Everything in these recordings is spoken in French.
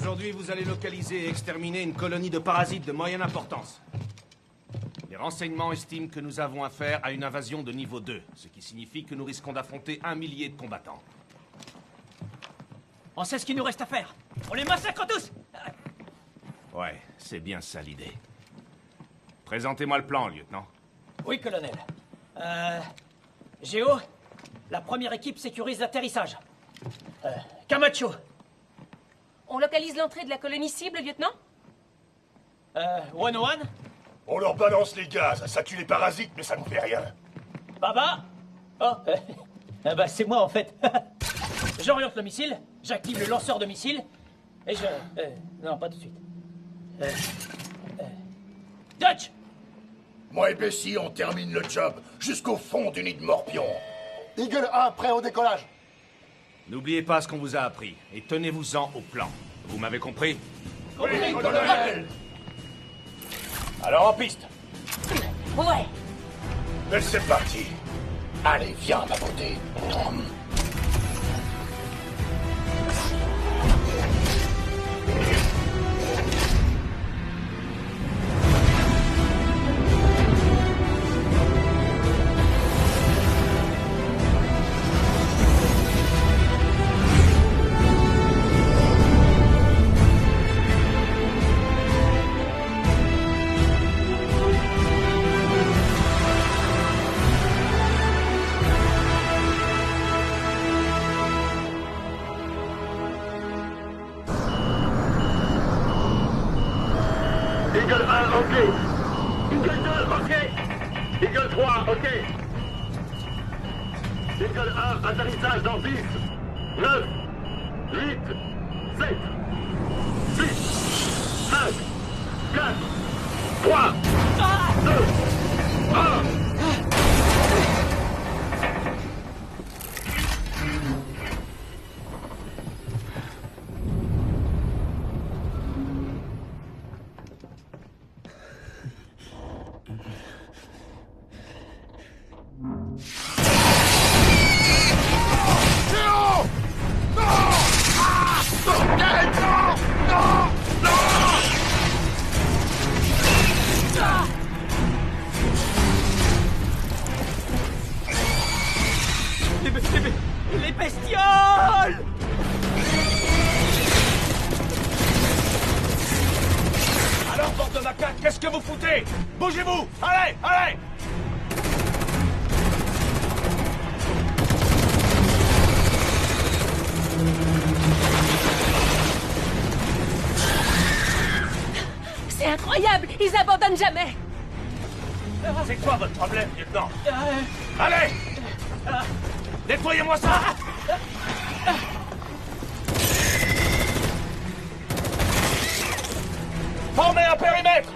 Aujourd'hui, vous allez localiser et exterminer une colonie de parasites de moyenne importance. Les renseignements estiment que nous avons affaire à une invasion de niveau 2, ce qui signifie que nous risquons d'affronter 1 millier de combattants. On sait ce qu'il nous reste à faire. On les massacre tous. Ouais, c'est bien ça l'idée. Présentez-moi le plan, lieutenant. Oui, colonel. Géo, la première équipe sécurise l'atterrissage. Camacho. On localise l'entrée de la colonie cible, lieutenant? 101. On leur balance les gaz, ça tue les parasites, mais ça ne fait rien. Baba. Oh, bah c'est moi en fait. J'oriente le missile, j'active le lanceur de missile, et je... non, pas tout de suite. Dutch! Moi et Bessie, on termine le job jusqu'au fond du nid de morpion. Eagle 1, prêt au décollage. N'oubliez pas ce qu'on vous a appris, et tenez-vous-en au plan. Vous m'avez compris? Oui, colonel! Alors en piste. Ouais. Mais c'est parti. Allez, viens, ma beauté. Eagle 1, ok. Eagle 2, ok. Eagle 3, ok. Eagle 1, atterrissage dans 10, 9, 8, 7, 6, 5, 4, 3, 2, 1. Les bestioles! Alors, bande de macaques, qu'est-ce que vous foutez? Bougez-vous! Allez, allez! C'est incroyable. Ils abandonnent jamais. C'est quoi votre problème, lieutenant? Allez! Nettoyez-moi ça! Formez un périmètre!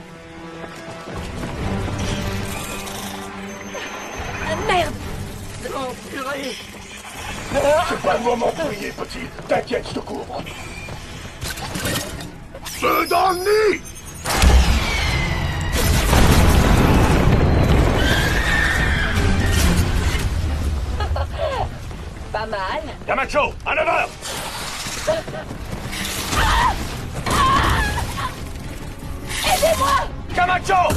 Merde. Oh, purée! C'est pas le moment de prier, petit. T'inquiète, je te couvre. Feu dans le nid! Pas mal. Camacho, à 9h! Aidez-moi! Camacho!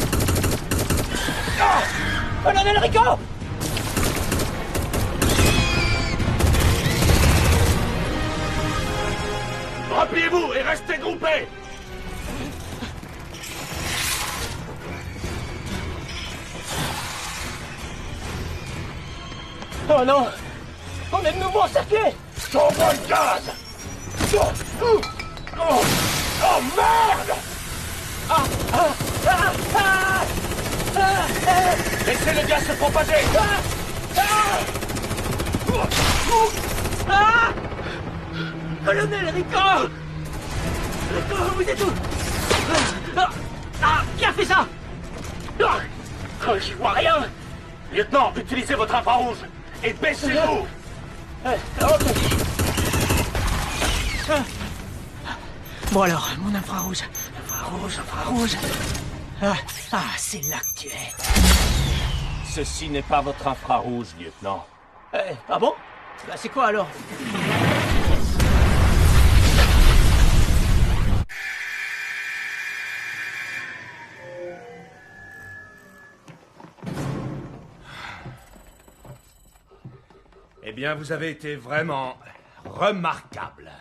Colonel Rico! Repliez-vous et restez groupés! Oh non! On est de nouveau encerclés! J'envoie le gaz! Oh merde! Laissez le gaz se propager! Colonel Rico! Rico, vous êtes où? Qui a fait ça? J'y vois rien! Lieutenant, utilisez votre infrarouge et baissez-vous! Bon alors, mon infrarouge. Infrarouge. C'est là que tu es. Ceci n'est pas votre infrarouge, lieutenant. Ah bon? Bah c'est quoi alors? Eh bien, vous avez été vraiment remarquable.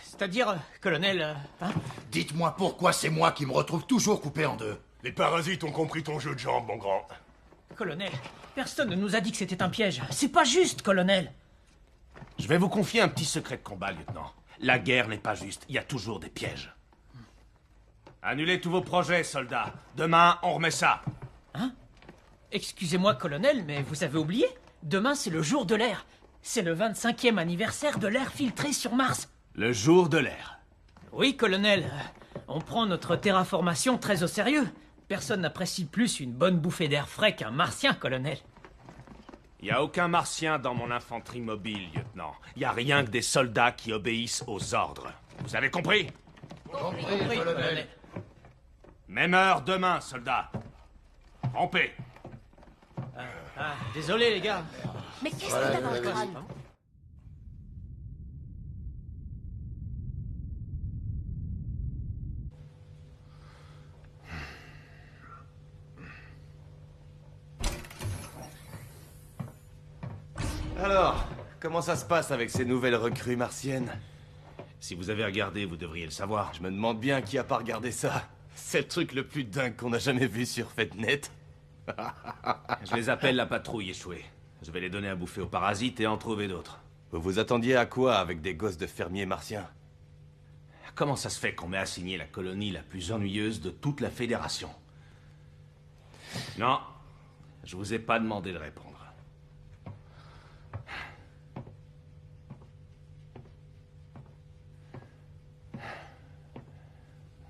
C'est-à-dire, colonel... hein? Dites-moi pourquoi c'est moi qui me retrouve toujours coupé en deux. Les parasites ont compris ton jeu de jambes, mon grand. Colonel, personne ne nous a dit que c'était un piège. C'est pas juste, colonel. Je vais vous confier un petit secret de combat, lieutenant. La guerre n'est pas juste, il y a toujours des pièges. Annulez tous vos projets, soldats. Demain, on remet ça. Excusez-moi, colonel, mais vous avez oublié? Demain, c'est le jour de l'air. C'est le 25e anniversaire de l'air filtré sur Mars. Le jour de l'air. Oui, colonel. On prend notre terraformation très au sérieux. Personne n'apprécie plus une bonne bouffée d'air frais qu'un martien, colonel. Il n'y a aucun martien dans mon infanterie mobile, lieutenant. Il n'y a rien que des soldats qui obéissent aux ordres. Vous avez compris? Compris, Oui, colonel. Même heure demain, soldats. Rampez. Ah, désolé, les gars. Mais qu'est-ce que t'as dans le crâne? Alors, comment ça se passe avec ces nouvelles recrues martiennes? Si vous avez regardé, vous devriez le savoir. Je me demande bien qui a pas regardé ça. C'est le truc le plus dingue qu'on a jamais vu sur FedNet. Je les appelle la patrouille échouée. Je vais les donner à bouffer aux parasites et en trouver d'autres. Vous vous attendiez à quoi avec des gosses de fermiers martiens? Comment ça se fait qu'on m'ait assigné la colonie la plus ennuyeuse de toute la Fédération? Non, je vous ai pas demandé de répondre.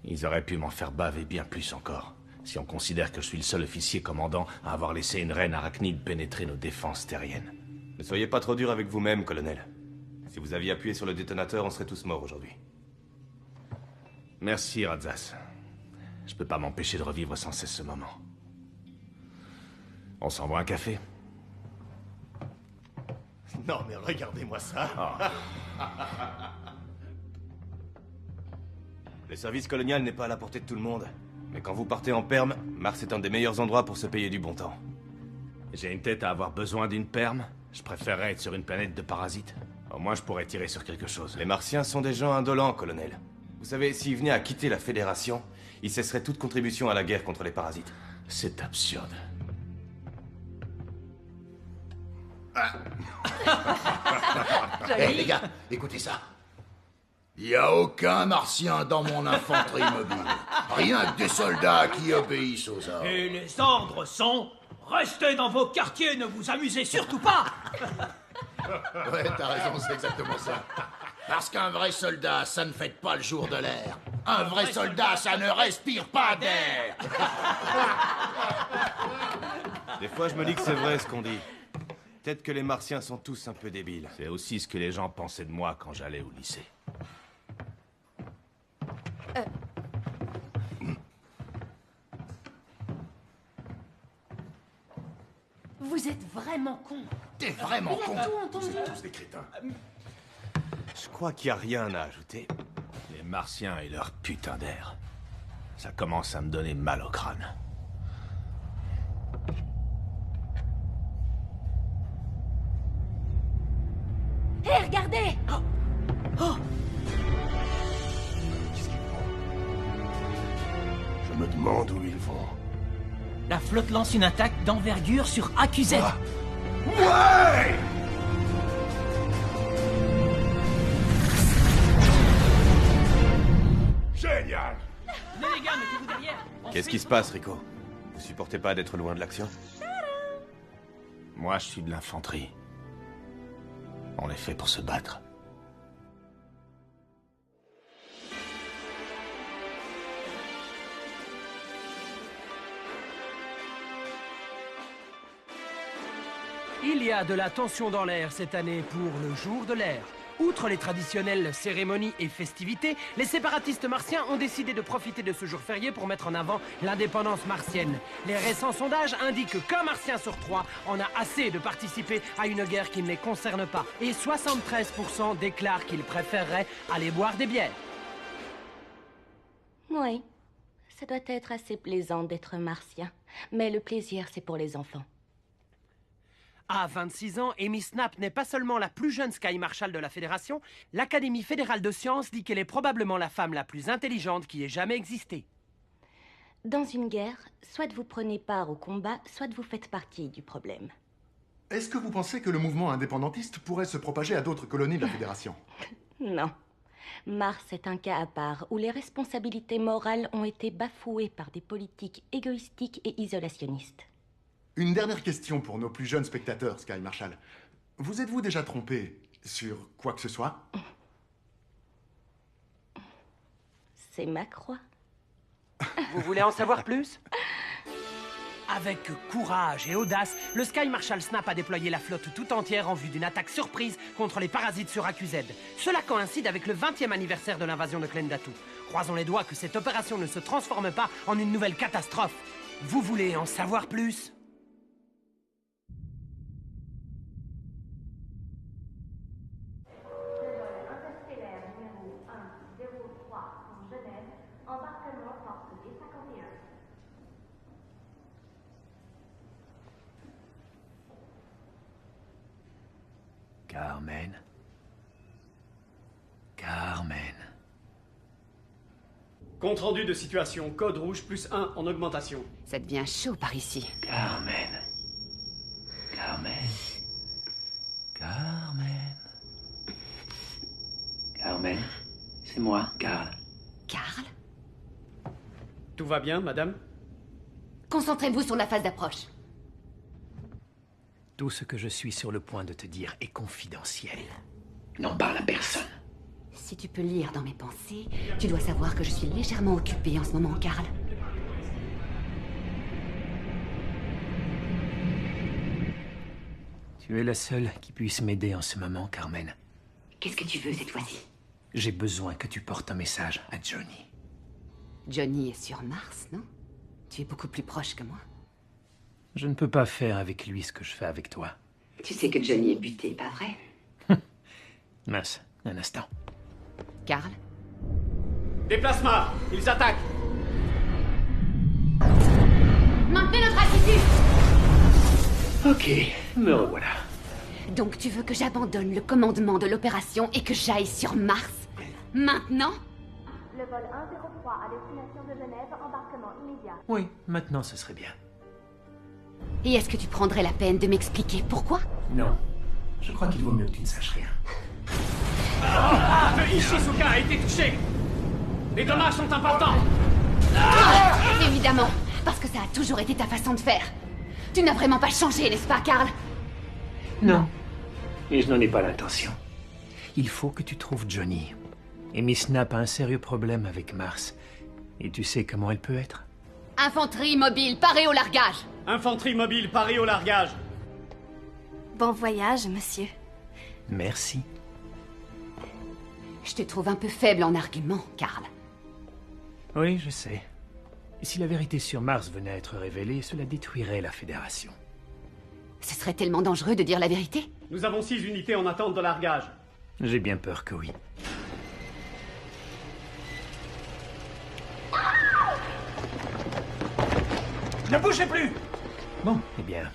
Ils auraient pu m'en faire baver bien plus encore, si on considère que je suis le seul officier commandant à avoir laissé une reine arachnide pénétrer nos défenses terriennes. Ne soyez pas trop dur avec vous-même, colonel. Si vous aviez appuyé sur le détonateur, on serait tous morts aujourd'hui. Merci, Radzas. Je peux pas m'empêcher de revivre sans cesse ce moment. On s'envoie un café? Non, mais regardez-moi ça. Le service colonial n'est pas à la portée de tout le monde. Mais quand vous partez en perme, Mars est un des meilleurs endroits pour se payer du bon temps. J'ai une tête à avoir besoin d'une perme. Je préférerais être sur une planète de parasites. Au moins, je pourrais tirer sur quelque chose. Les Martiens sont des gens indolents, colonel. Vous savez, s'ils venaient à quitter la Fédération, ils cesseraient toute contribution à la guerre contre les parasites. C'est absurde. Hé, les gars, écoutez ça. Il n'y a aucun martien dans mon infanterie mobile. Rien que des soldats qui obéissent aux ordres. Et les ordres sont... Restez dans vos quartiers, ne vous amusez surtout pas. Ouais, t'as raison, c'est exactement ça. Parce qu'un vrai soldat, ça ne fête pas le jour de l'air. Un vrai soldat, ça ne respire pas d'air. Des fois, je me dis que c'est vrai ce qu'on dit. Peut-être que les Martiens sont tous un peu débiles. C'est aussi ce que les gens pensaient de moi quand j'allais au lycée. Vous êtes vraiment con. T'es vraiment con. Il a tout entendu. Tous des crétins. Je crois qu'il n'y a rien à ajouter. Les Martiens et leur putain d'air. Ça commence à me donner mal au crâne. Hé, regardez! Je me demande où ils vont. La flotte lance une attaque d'envergure sur AQZ. Ouais! Génial! Les gars, mettez-vous derrière. Qu'est-ce qui se passe, Rico? Vous supportez pas d'être loin de l'action? Moi, je suis de l'infanterie. On est fait pour se battre. Il y a de la tension dans l'air cette année pour le jour de l'air. Outre les traditionnelles cérémonies et festivités, les séparatistes martiens ont décidé de profiter de ce jour férié pour mettre en avant l'indépendance martienne. Les récents sondages indiquent qu'un martien sur 3 en a assez de participer à une guerre qui ne les concerne pas. Et 73% déclarent qu'ils préféreraient aller boire des bières. Oui, ça doit être assez plaisant d'être martien. Mais le plaisir, c'est pour les enfants. À 26 ans, Amy Snap n'est pas seulement la plus jeune Sky Marshal de la Fédération, l'Académie fédérale de sciences dit qu'elle est probablement la femme la plus intelligente qui ait jamais existé. Dans une guerre, soit vous prenez part au combat, soit vous faites partie du problème. Est-ce que vous pensez que le mouvement indépendantiste pourrait se propager à d'autres colonies de la Fédération? Non. Mars est un cas à part où les responsabilités morales ont été bafouées par des politiques égoïstiques et isolationnistes. Une dernière question pour nos plus jeunes spectateurs, Sky Marshal. Vous êtes-vous déjà trompé sur quoi que ce soit? C'est ma croix. Vous voulez en savoir plus? Avec courage et audace, le Sky Marshal Snap a déployé la flotte tout entière en vue d'une attaque surprise contre les parasites sur AQZ. Cela coïncide avec le 20e anniversaire de l'invasion de Klendatu. Croisons les doigts que cette opération ne se transforme pas en une nouvelle catastrophe. Vous voulez en savoir plus? Carmen. Carmen. Compte rendu de situation, code rouge +1 en augmentation. Ça devient chaud par ici. Carmen. Carmen. Carmen. Carmen. C'est moi, Carl. Carl? Tout va bien, madame? Concentrez-vous sur la phase d'approche. Tout ce que je suis sur le point de te dire est confidentiel. N'en parle à personne. Si tu peux lire dans mes pensées, tu dois savoir que je suis légèrement occupée en ce moment, Carl. Tu es la seule qui puisse m'aider en ce moment, Carmen. Qu'est-ce que tu veux cette fois-ci? J'ai besoin que tu portes un message à Johnny. Johnny est sur Mars, non? Tu es beaucoup plus proche que moi. Je ne peux pas faire avec lui ce que je fais avec toi. Tu sais que Johnny est buté, pas vrai? Mince, un instant. Carl? Déplacement! Ils attaquent! Maintenez notre attitude! Ok, me revoilà. Donc tu veux que j'abandonne le commandement de l'opération et que j'aille sur Mars? Maintenant? Le vol 103 à destination de Genève, embarquement immédiat. Oui, maintenant ce serait bien. Et est-ce que tu prendrais la peine de m'expliquer pourquoi? Non. Je crois qu'il vaut mieux que tu ne saches rien. Le Ishizuka a été touché! Les dommages sont importants! Évidemment, parce que ça a toujours été ta façon de faire. Tu n'as vraiment pas changé, n'est-ce pas, Carl? Non. Et je n'en ai pas l'intention. Il faut que tu trouves Johnny. Amy Snap a un sérieux problème avec Mars. Et tu sais comment elle peut être? Infanterie mobile, parée au largage! Infanterie mobile, parée au largage! Bon voyage, monsieur. Merci. Je te trouve un peu faible en argument, Carl. Oui, je sais. Et si la vérité sur Mars venait à être révélée, cela détruirait la Fédération. Ce serait tellement dangereux de dire la vérité? Nous avons 6 unités en attente de largage. J'ai bien peur que oui. Ne bougez plus! Bon, eh bien,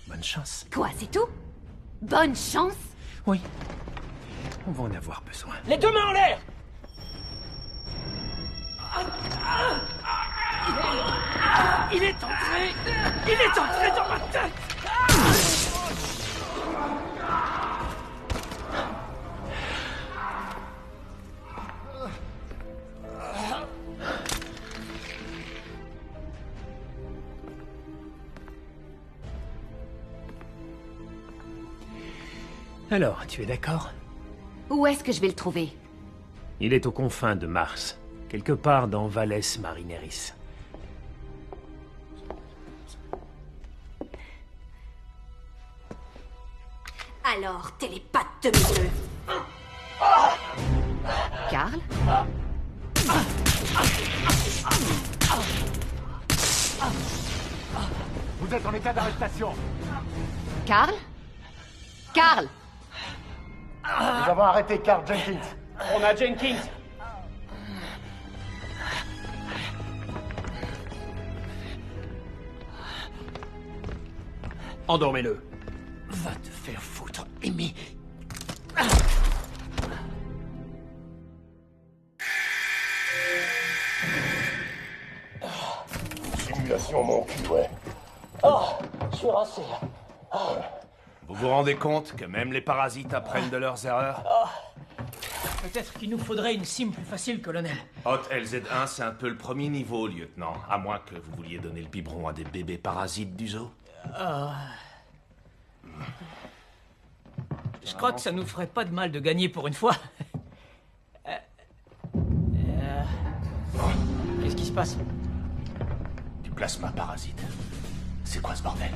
bonne chance. Quoi, c'est tout? Bonne chance? Oui. On va en avoir besoin. Les deux mains en l'air! Il est entré dans ma tête! Alors, tu es d'accord? Où est-ce que je vais le trouver? Il est aux confins de Mars, quelque part dans Valles Marineris. Alors, télépathe de mes deux. Carl? Vous êtes en état d'arrestation. Carl? Carl! Nous avons arrêté Carl Jenkins. On a Jenkins. Endormez-le. Va faire foutre, Amy. Simulation, mon cul, ouais. Oh, je suis rincé. Oh. Vous vous rendez compte que même les parasites apprennent de leurs erreurs? Peut-être qu'il nous faudrait une sim plus facile, colonel. Hot LZ1, c'est un peu le premier niveau, lieutenant. À moins que vous vouliez donner le biberon à des bébés parasites du zoo. Je crois que ça nous ferait pas de mal de gagner pour une fois. Qu'est-ce qui se passe? Du plasma parasite. C'est quoi ce bordel?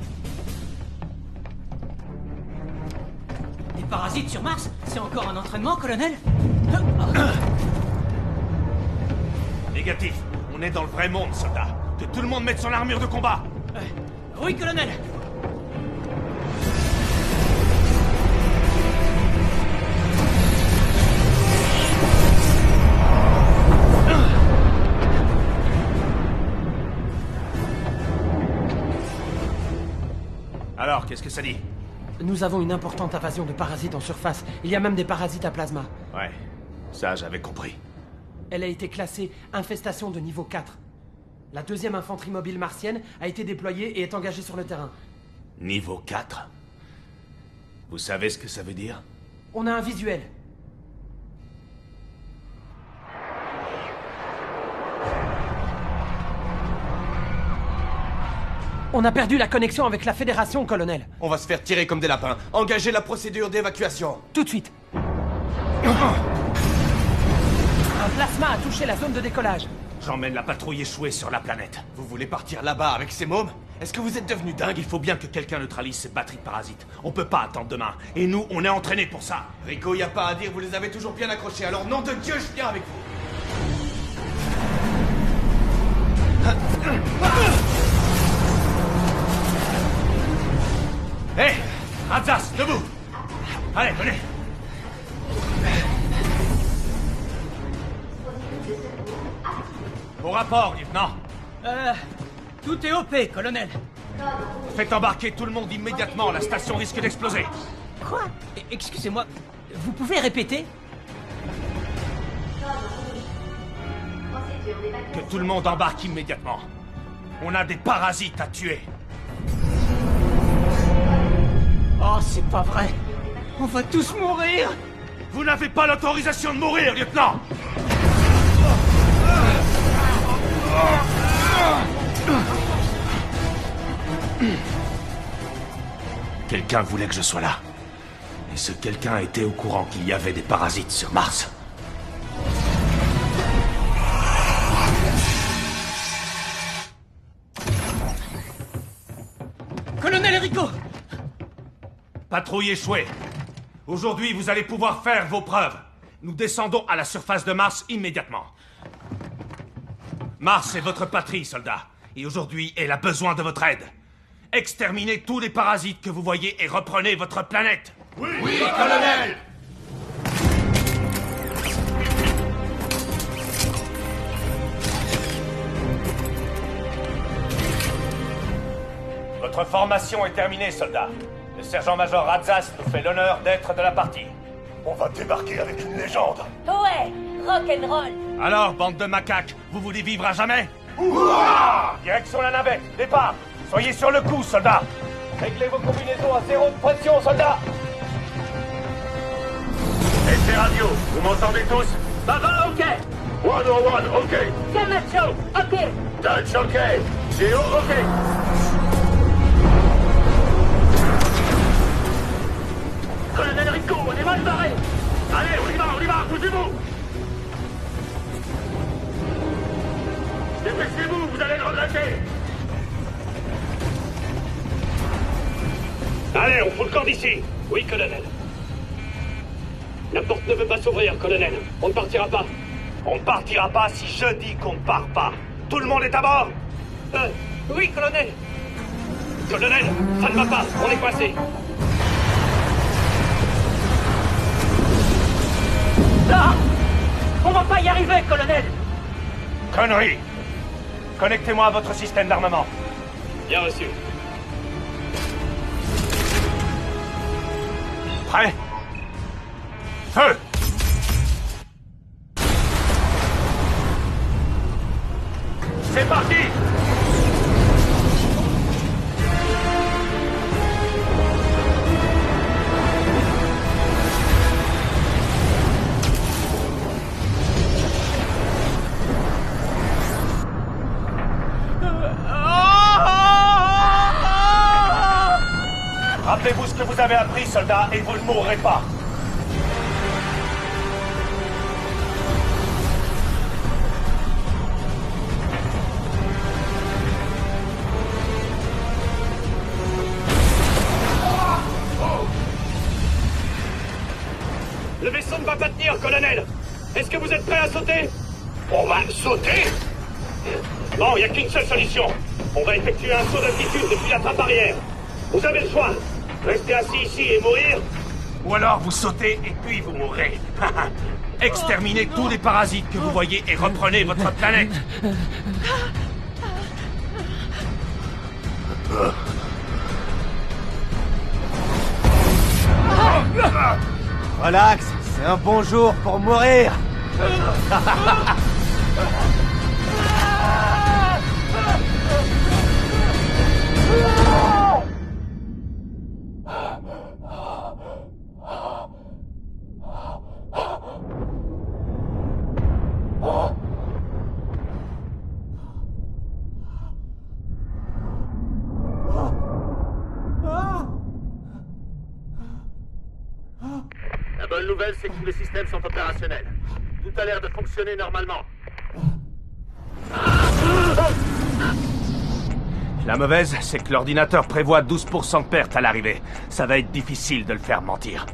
Des parasites sur Mars? C'est encore un entraînement, colonel? Négatif. On est dans le vrai monde, soldat. Que tout le monde mette son armure de combat. Oui, colonel. Alors, qu'est-ce que ça dit? Nous avons une importante invasion de parasites en surface. Il y a même des parasites à plasma. Ouais, ça j'avais compris. Elle a été classée infestation de niveau 4. La 2e infanterie mobile martienne a été déployée et est engagée sur le terrain. Niveau 4? Vous savez ce que ça veut dire? On a un visuel. On a perdu la connexion avec la Fédération, colonel. On va se faire tirer comme des lapins. Engagez la procédure d'évacuation. Tout de suite. Un plasma a touché la zone de décollage. J'emmène la patrouille échouée sur la planète. Vous voulez partir là-bas avec ces mômes? Est-ce que vous êtes devenu dingue? Il faut bien que quelqu'un neutralise ces batteries de parasites. On peut pas attendre demain. Et nous, on est entraînés pour ça. Rico, y a pas à dire, vous les avez toujours bien accrochés. Alors, nom de Dieu, je viens avec vous. Hé, hey, Razas, debout. Allez, venez. Au rapport, lieutenant. Tout est OP, colonel. Faites embarquer tout le monde immédiatement. La station risque d'exploser. Quoi? Excusez-moi, vous pouvez répéter? Que tout le monde embarque immédiatement. On a des parasites à tuer. Oh, c'est pas vrai. On va tous mourir. Vous n'avez pas l'autorisation de mourir, lieutenant. Quelqu'un voulait que je sois là. Et ce quelqu'un était au courant qu'il y avait des parasites sur Mars. Colonel Rico! Patrouille échouée. Aujourd'hui, vous allez pouvoir faire vos preuves. Nous descendons à la surface de Mars immédiatement. Mars est votre patrie, soldats. Et aujourd'hui, elle a besoin de votre aide. Exterminez tous les parasites que vous voyez et reprenez votre planète. Oui, oui, colonel! Votre formation est terminée, soldats. Le sergent-major Razas nous fait l'honneur d'être de la partie. On va débarquer avec une légende. Ouais, rock'n'roll. Alors, bande de macaques, vous voulez vivre à jamais? Ouah! Direction la navette, départ. Soyez sur le coup, soldats. Réglez vos combinaisons à 0 de pression, soldats. Essai radio, vous m'entendez tous? Baba, ok. 101, ok. Camacho, ok. Dutch, ok. Gio, ok. Colonel Rico, on est mal barré. Allez, on y va, bougez-vous. Dépêchez-vous, vous allez le regretter. Allez, on fout le camp d'ici. Oui, colonel. La porte ne veut pas s'ouvrir, colonel. On ne partira pas. On ne partira pas si je dis qu'on ne part pas. Tout le monde est à bord? Oui, colonel. Colonel, ça ne va pas. On est coincé. Là! On va pas y arriver, colonel! Connerie! Connectez-moi à votre système d'armement. Bien reçu. Prêt? Feu! C'est parti! Rappelez-vous ce que vous avez appris, soldats, et vous ne mourrez pas. Le vaisseau ne va pas tenir, colonel. Est-ce que vous êtes prêt à sauter? On va sauter? Non, il n'y a qu'une seule solution. On va effectuer un saut d'altitude depuis la trappe arrière. Vous avez le choix. Rester assis ici et mourir. Ou alors vous sautez et puis vous mourrez. Exterminez tous les parasites que vous voyez et reprenez votre planète. Relax, c'est un bon jour pour mourir. La bonne nouvelle, c'est que tous les systèmes sont opérationnels. Tout a l'air de fonctionner normalement. La mauvaise, c'est que l'ordinateur prévoit 12% de perte à l'arrivée. Ça va être difficile de le faire mentir.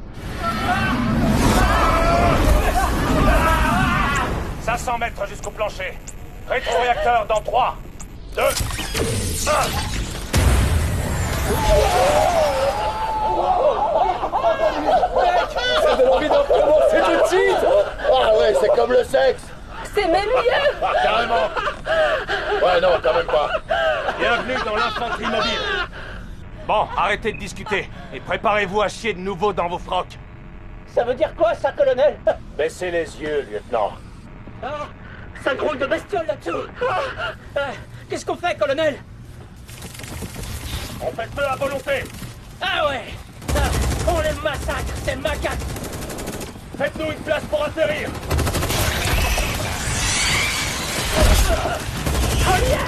500 mètres jusqu'au plancher. Rétroréacteur dans 3, 2, 1. Ça donne envie d'en recommencer tout de suite. Ah ouais, c'est comme le sexe. C'est même mieux. Ah, carrément. Ouais, non, quand même pas. Bienvenue dans l'infanterie mobile. Bon, arrêtez de discuter et préparez-vous à chier de nouveau dans vos frocs. Ça veut dire quoi, ça, colonel? Baissez les yeux, lieutenant. Ah, ça grouille de bestioles là-dessous. Qu'est-ce qu'on fait, colonel? On fait feu à volonté. Ah ouais. On les massacre, ces macaques. Faites-nous une place pour atterrir. Oh yeah.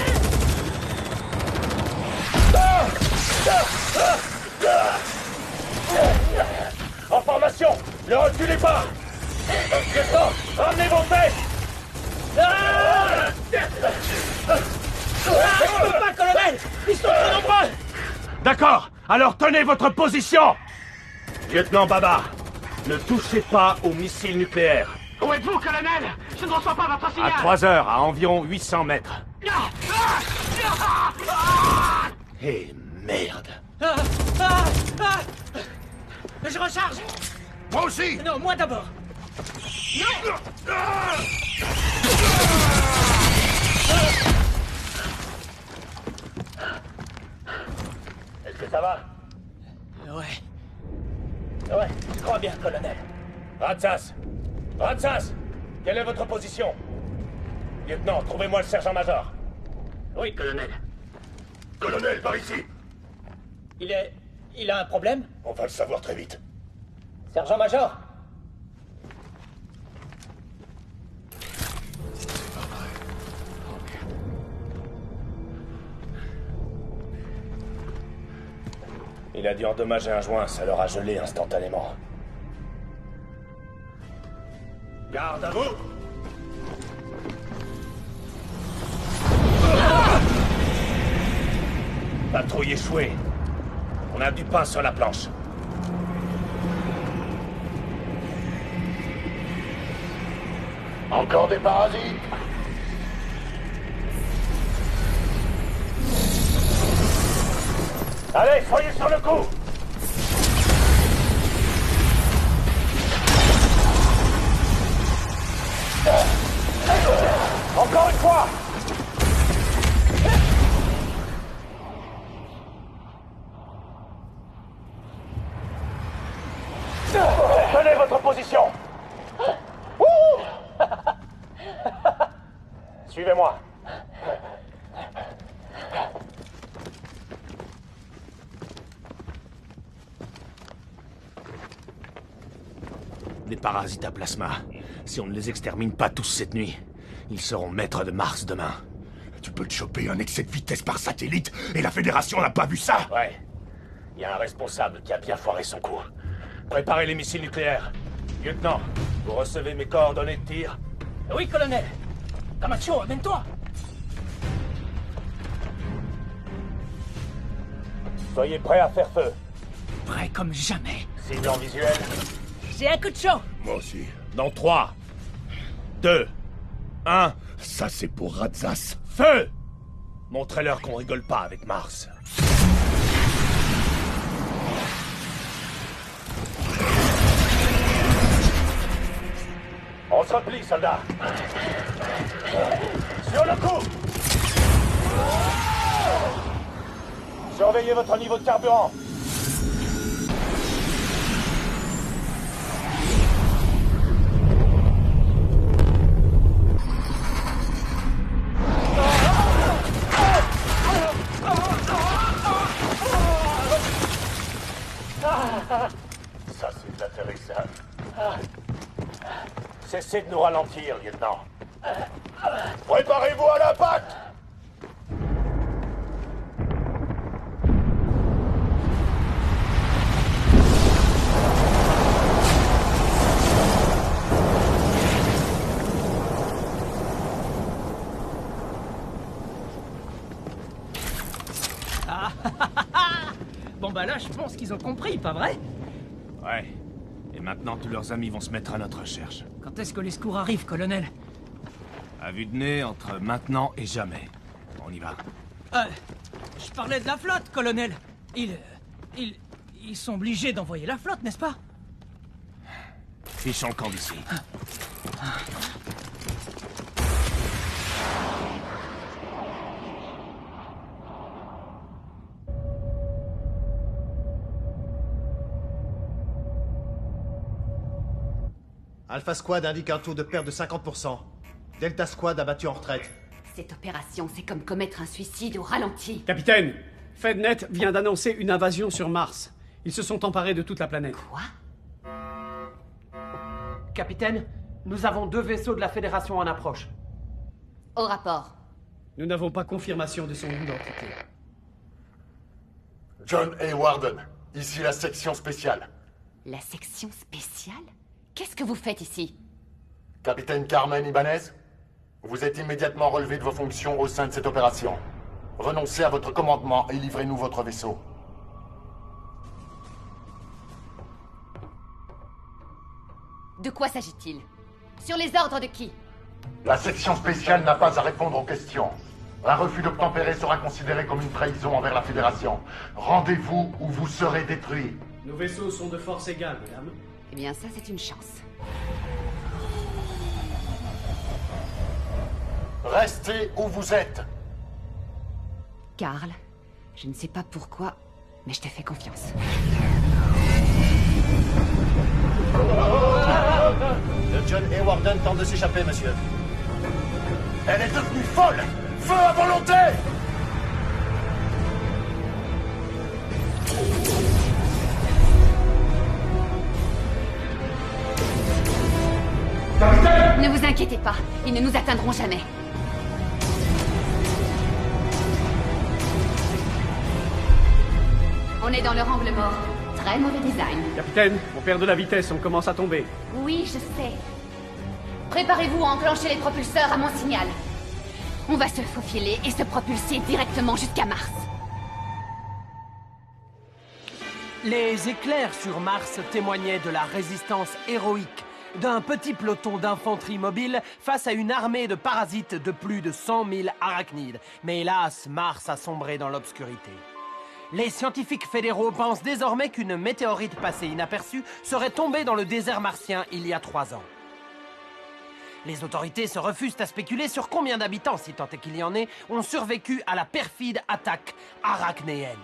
En formation, ne reculez pas. Lieutenant, ramenez vos têtes. Je peux pas, colonel. Ils sont trop nombreux. D'accord, alors tenez votre position. Lieutenant Baba, ne touchez pas aux missiles nucléaires. Où êtes-vous, colonel? Je ne reçois pas votre signal. À 3 heures, à environ 800 mètres. Eh merde. Je recharge. Moi aussi. Non, moi d'abord. Non. Est-ce que ça va? Ouais, je crois bien, colonel. Ratsas! Ratsas! Quelle est votre position? Lieutenant, trouvez-moi le sergent-major. Oui, colonel. Colonel, par ici. Il a un problème? On va le savoir très vite. Sergent-major? Il a dû endommager un joint, ça leur a gelé instantanément. Garde à vous! Patrouille échouée. On a du pain sur la planche. Encore des parasites? Allez, soyez sur le coup! Encore une fois! Quelle est votre position? Ouh. Suivez-moi. Des parasites à plasma. Si on ne les extermine pas tous cette nuit, ils seront maîtres de Mars demain. Tu peux te choper un excès de vitesse par satellite et la Fédération n'a pas vu ça? Ouais. Il y a un responsable qui a bien foiré son coup. Préparez les missiles nucléaires. Lieutenant, vous recevez mes coordonnées de tir? Oui, colonel. Camacho, amène-toi. Soyez prêts à faire feu. Prêt comme jamais. Cible en visuel. J'ai un coup de chaud. Moi aussi. Dans 3, 2, 1... Ça, c'est pour Razas. Feu! Montrez-leur qu'on rigole pas avec Mars. On se replie, soldats. Sur le coup! Surveillez votre niveau de carburant. Ça, c'est de l'atterrissage. Cessez de nous ralentir, lieutenant. Préparez-vous à l'impact! Bon bah là, je pense qu'ils ont compris, pas vrai? Ouais. Et maintenant, tous leurs amis vont se mettre à notre recherche. Quand est-ce que les secours arrivent, colonel? À vue de nez, entre maintenant et jamais. On y va. Je parlais de la flotte, colonel. Ils sont obligés d'envoyer la flotte, n'est-ce pas? Fichons le camp d'ici. Alpha Squad indique un taux de perte de 50%. Delta Squad abattu en retraite. Cette opération, c'est comme commettre un suicide au ralenti. Capitaine, FedNet vient d'annoncer une invasion sur Mars. Ils se sont emparés de toute la planète. Quoi? Capitaine, nous avons 2 vaisseaux de la Fédération en approche. Au rapport. Nous n'avons pas confirmation de son identité. John A. Warden, ici la section spéciale. La section spéciale? Qu'est-ce que vous faites ici? Capitaine Carmen Ibanez, vous êtes immédiatement relevé de vos fonctions au sein de cette opération. Renoncez à votre commandement et livrez-nous votre vaisseau. De quoi s'agit-il? Sur les ordres de qui? La section spéciale n'a pas à répondre aux questions. Un refus d'obtempérer sera considéré comme une trahison envers la Fédération. Rendez-vous ou vous serez détruits. Nos vaisseaux sont de force égale, mesdames. Eh bien, ça, c'est une chance. Restez où vous êtes. Carl, je ne sais pas pourquoi, mais je te fais confiance. Le John A. Warden tente de s'échapper, monsieur. Elle est devenue folle. Feu à volonté. Capitaine! Ne vous inquiétez pas, ils ne nous atteindront jamais. On est dans leur angle mort. Très mauvais design. Capitaine, on perd de la vitesse, on commence à tomber. Oui, je sais. Préparez-vous à enclencher les propulseurs à mon signal. On va se faufiler et se propulser directement jusqu'à Mars. Les éclairs sur Mars témoignaient de la résistance héroïque d'un petit peloton d'infanterie mobile face à une armée de parasites de plus de 100 000 arachnides. Mais hélas, Mars a sombré dans l'obscurité. Les scientifiques fédéraux pensent désormais qu'une météorite passée inaperçue serait tombée dans le désert martien il y a 3 ans. Les autorités se refusent à spéculer sur combien d'habitants, si tant est qu'il y en ait, ont survécu à la perfide attaque arachnéenne.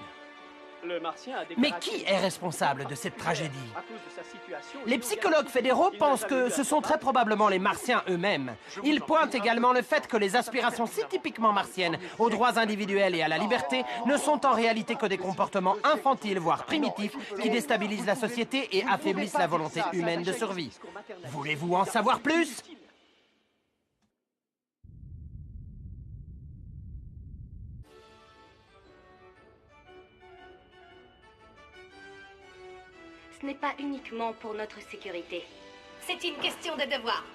Le Martien a Mais déclaré... qui est responsable de cette tragédie? À cause de sa situation Les psychologues fédéraux pensent que ce sont très probablement les Martiens eux-mêmes. Ils pointent également le fait que les aspirations si typiquement martiennes aux droits individuels et à la liberté ne sont en réalité que des comportements infantiles, voire primitifs, qui déstabilisent la société et affaiblissent la volonté humaine de survie. Voulez-vous en savoir plus? Ce n'est pas uniquement pour notre sécurité. C'est une question de devoir.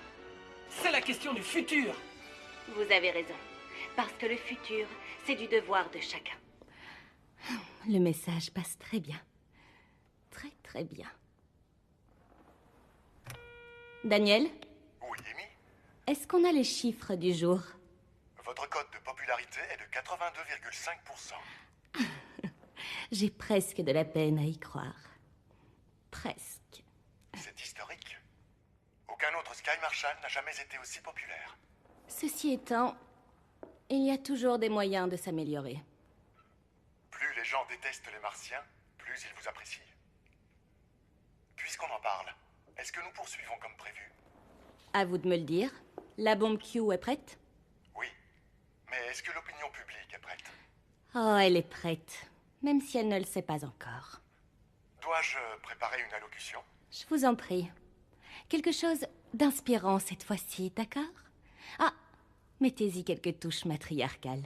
C'est la question du futur. Vous avez raison. Parce que le futur, c'est du devoir de chacun. Le message passe très bien. Très, très bien. Daniel? Oui, Amy? Est-ce qu'on a les chiffres du jour? Votre code de popularité est de 82,5%. J'ai presque de la peine à y croire. Presque. C'est historique. Aucun autre Sky Marshal n'a jamais été aussi populaire. Ceci étant, il y a toujours des moyens de s'améliorer. Plus les gens détestent les Martiens, plus ils vous apprécient. Puisqu'on en parle, est-ce que nous poursuivons comme prévu? À vous de me le dire. La bombe Q est prête? Oui. Mais est-ce que l'opinion publique est prête? Oh, elle est prête. Même si elle ne le sait pas encore. Dois-je préparer une allocution? Je vous en prie. Quelque chose d'inspirant cette fois-ci, d'accord? Ah, mettez-y quelques touches matriarcales.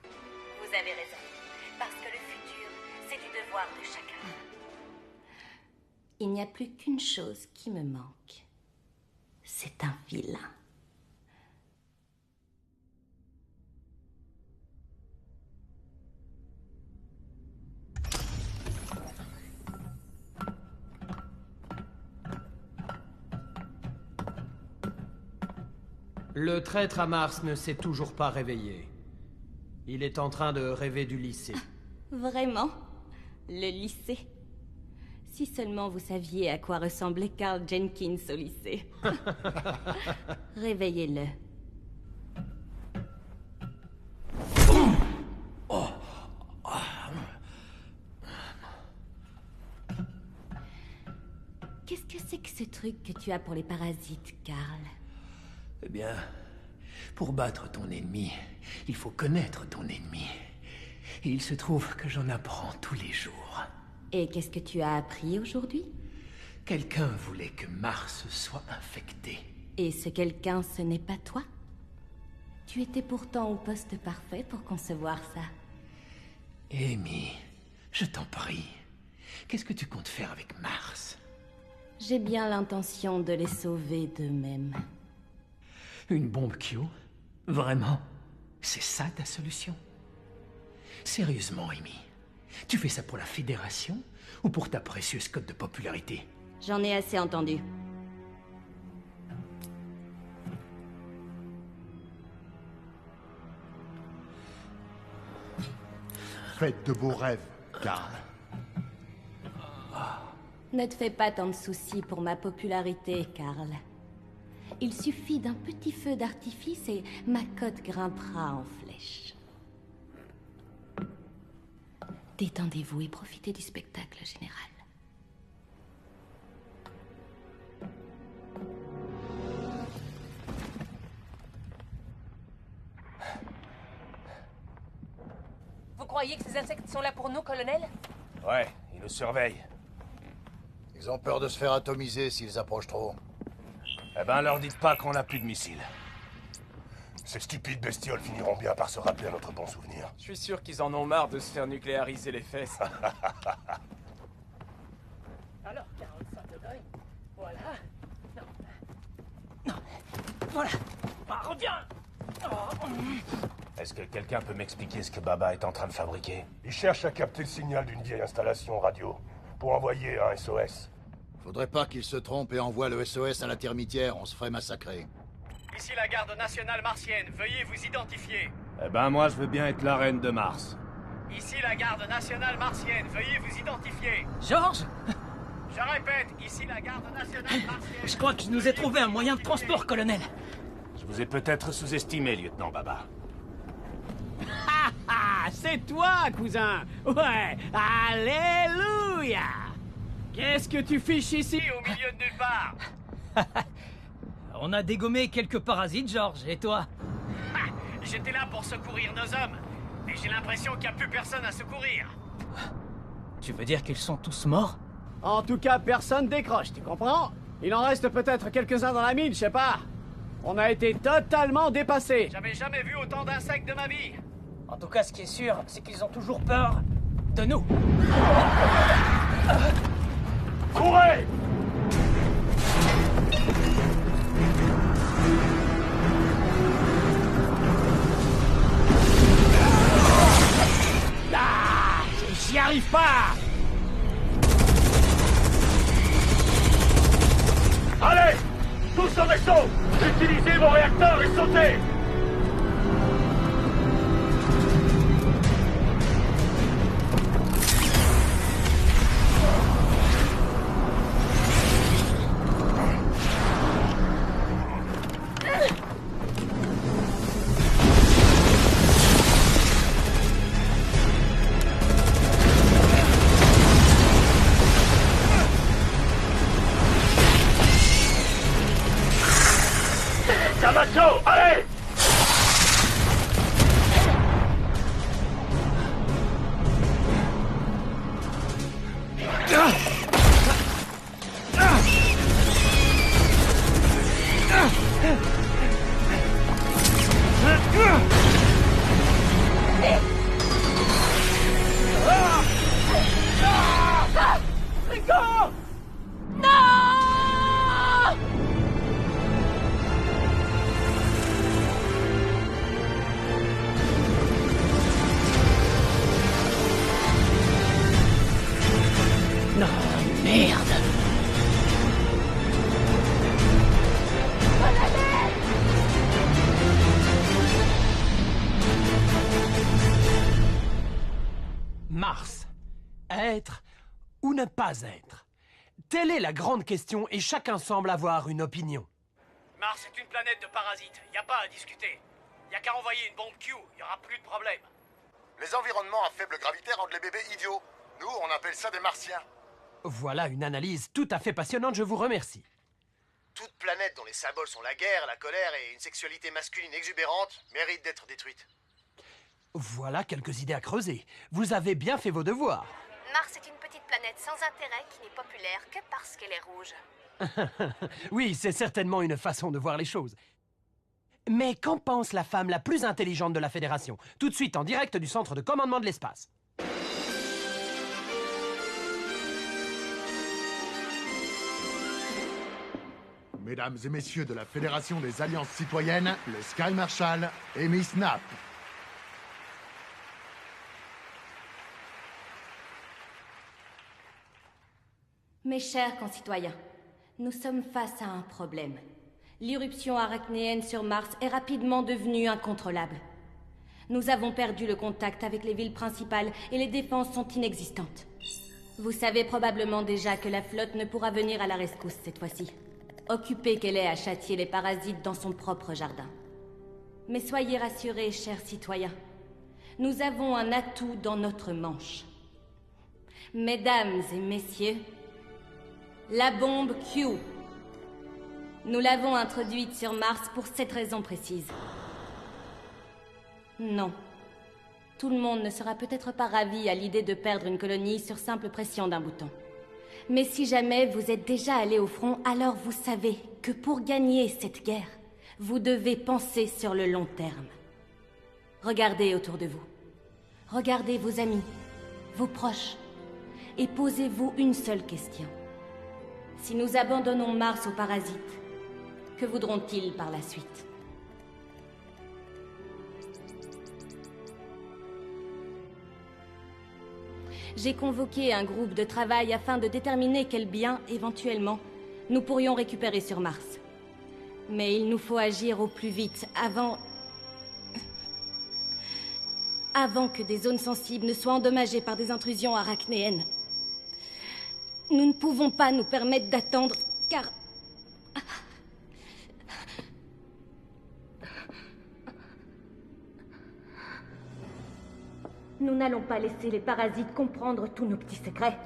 Vous avez raison. Parce que le futur, c'est du devoir de chacun. Il n'y a plus qu'une chose qui me manque. C'est un vilain. Le traître à Mars ne s'est toujours pas réveillé. Il est en train de rêver du lycée. Vraiment? Le lycée? Si seulement vous saviez à quoi ressemblait Carl Jenkins au lycée. Réveillez-le. Qu'est-ce que c'est que ce truc que tu as pour les parasites, Carl? Eh bien, pour battre ton ennemi, il faut connaître ton ennemi. Et il se trouve que j'en apprends tous les jours. Et qu'est-ce que tu as appris aujourd'hui? Quelqu'un voulait que Mars soit infecté. Et ce quelqu'un, ce n'est pas toi? Tu étais pourtant au poste parfait pour concevoir ça. Amy, je t'en prie. Qu'est-ce que tu comptes faire avec Mars? J'ai bien l'intention de les sauver d'eux-mêmes. Une bombe Q? Vraiment? C'est ça ta solution? Sérieusement, Amy, tu fais ça pour la Fédération ou pour ta précieuse cote de popularité? J'en ai assez entendu. Faites de beaux rêves, Carl. Ne te fais pas tant de soucis pour ma popularité, Carl. Il suffit d'un petit feu d'artifice et ma cote grimpera en flèche. Détendez-vous et profitez du spectacle général. Vous croyez que ces insectes sont là pour nous, colonel? Ouais, ils nous surveillent. Ils ont peur de se faire atomiser s'ils approchent trop. Eh ben, leur dites pas qu'on n'a plus de missiles. Ces stupides bestioles finiront bien par se rappeler à notre bon souvenir. Je suis sûr qu'ils en ont marre de se faire nucléariser les fesses. Alors, Carl, ça te donne. Voilà. Non. Non. Voilà. Ah, reviens. Oh. Est-ce que quelqu'un peut m'expliquer ce que Baba est en train de fabriquer? Ils cherchent à capter le signal d'une vieille installation radio pour envoyer un SOS. Faudrait pas qu'ils se trompent et envoient le SOS à la termitière, on se ferait massacrer. Ici la garde nationale martienne, veuillez vous identifier. Eh ben moi je veux bien être la reine de Mars. Ici la garde nationale martienne, veuillez vous identifier. Georges? Je répète, ici la garde nationale martienne. Je crois que je nous ai trouvé un moyen de transport, colonel. Je vous ai peut-être sous-estimé, lieutenant Baba. Ah, c'est toi, cousin. Ouais, alléluia. Qu'est-ce que tu fiches ici au milieu de nulle part? On a dégommé quelques parasites, George, et toi? J'étais là pour secourir nos hommes, mais j'ai l'impression qu'il n'y a plus personne à secourir. Tu veux dire qu'ils sont tous morts? En tout cas, personne décroche, tu comprends? Il en reste peut-être quelques-uns dans la mine, je sais pas. On a été totalement dépassés. J'avais jamais vu autant d'insectes de ma vie. En tout cas, ce qui est sûr, c'est qu'ils ont toujours peur de nous. Courez! Ah, j'y arrive pas! Allez! Tous au vaisseau! Utilisez vos réacteurs et sautez! Camacho, allez! Rico! Non! Non, merde. Mars. Être ou ne pas être? Telle est la grande question et chacun semble avoir une opinion. Mars est une planète de parasites, y a pas à discuter. Y a qu'à envoyer une bombe Q, y aura plus de problème. Les environnements à faible gravité rendent les bébés idiots. Nous, on appelle ça des martiens. Voilà une analyse tout à fait passionnante, je vous remercie. Toute planète dont les symboles sont la guerre, la colère et une sexualité masculine exubérante mérite d'être détruite. Voilà quelques idées à creuser. Vous avez bien fait vos devoirs. Mars est une petite planète sans intérêt qui n'est populaire que parce qu'elle est rouge. Oui, c'est certainement une façon de voir les choses. Mais qu'en pense la femme la plus intelligente de la Fédération? Tout de suite en direct du centre de commandement de l'espace. Mesdames et messieurs de la Fédération des Alliances Citoyennes, le Sky Marshal et Miss Knapp. Mes chers concitoyens, nous sommes face à un problème. L'irruption arachnéenne sur Mars est rapidement devenue incontrôlable. Nous avons perdu le contact avec les villes principales et les défenses sont inexistantes. Vous savez probablement déjà que la flotte ne pourra venir à la rescousse cette fois-ci. Occupée qu'elle est à châtier les parasites dans son propre jardin. Mais soyez rassurés, chers citoyens. Nous avons un atout dans notre manche. Mesdames et messieurs, la bombe Q. Nous l'avons introduite sur Mars pour cette raison précise. Non. Tout le monde ne sera peut-être pas ravi à l'idée de perdre une colonie sur simple pression d'un bouton. Mais si jamais vous êtes déjà allé au front, alors vous savez que pour gagner cette guerre, vous devez penser sur le long terme. Regardez autour de vous. Regardez vos amis, vos proches, et posez-vous une seule question. Si nous abandonnons Mars aux parasites, que voudront-ils par la suite ? J'ai convoqué un groupe de travail afin de déterminer quel bien, éventuellement, nous pourrions récupérer sur Mars. Mais il nous faut agir au plus vite, avant que des zones sensibles ne soient endommagées par des intrusions arachnéennes. Nous ne pouvons pas nous permettre d'attendre, car... Nous n'allons pas laisser les parasites comprendre tous nos petits secrets.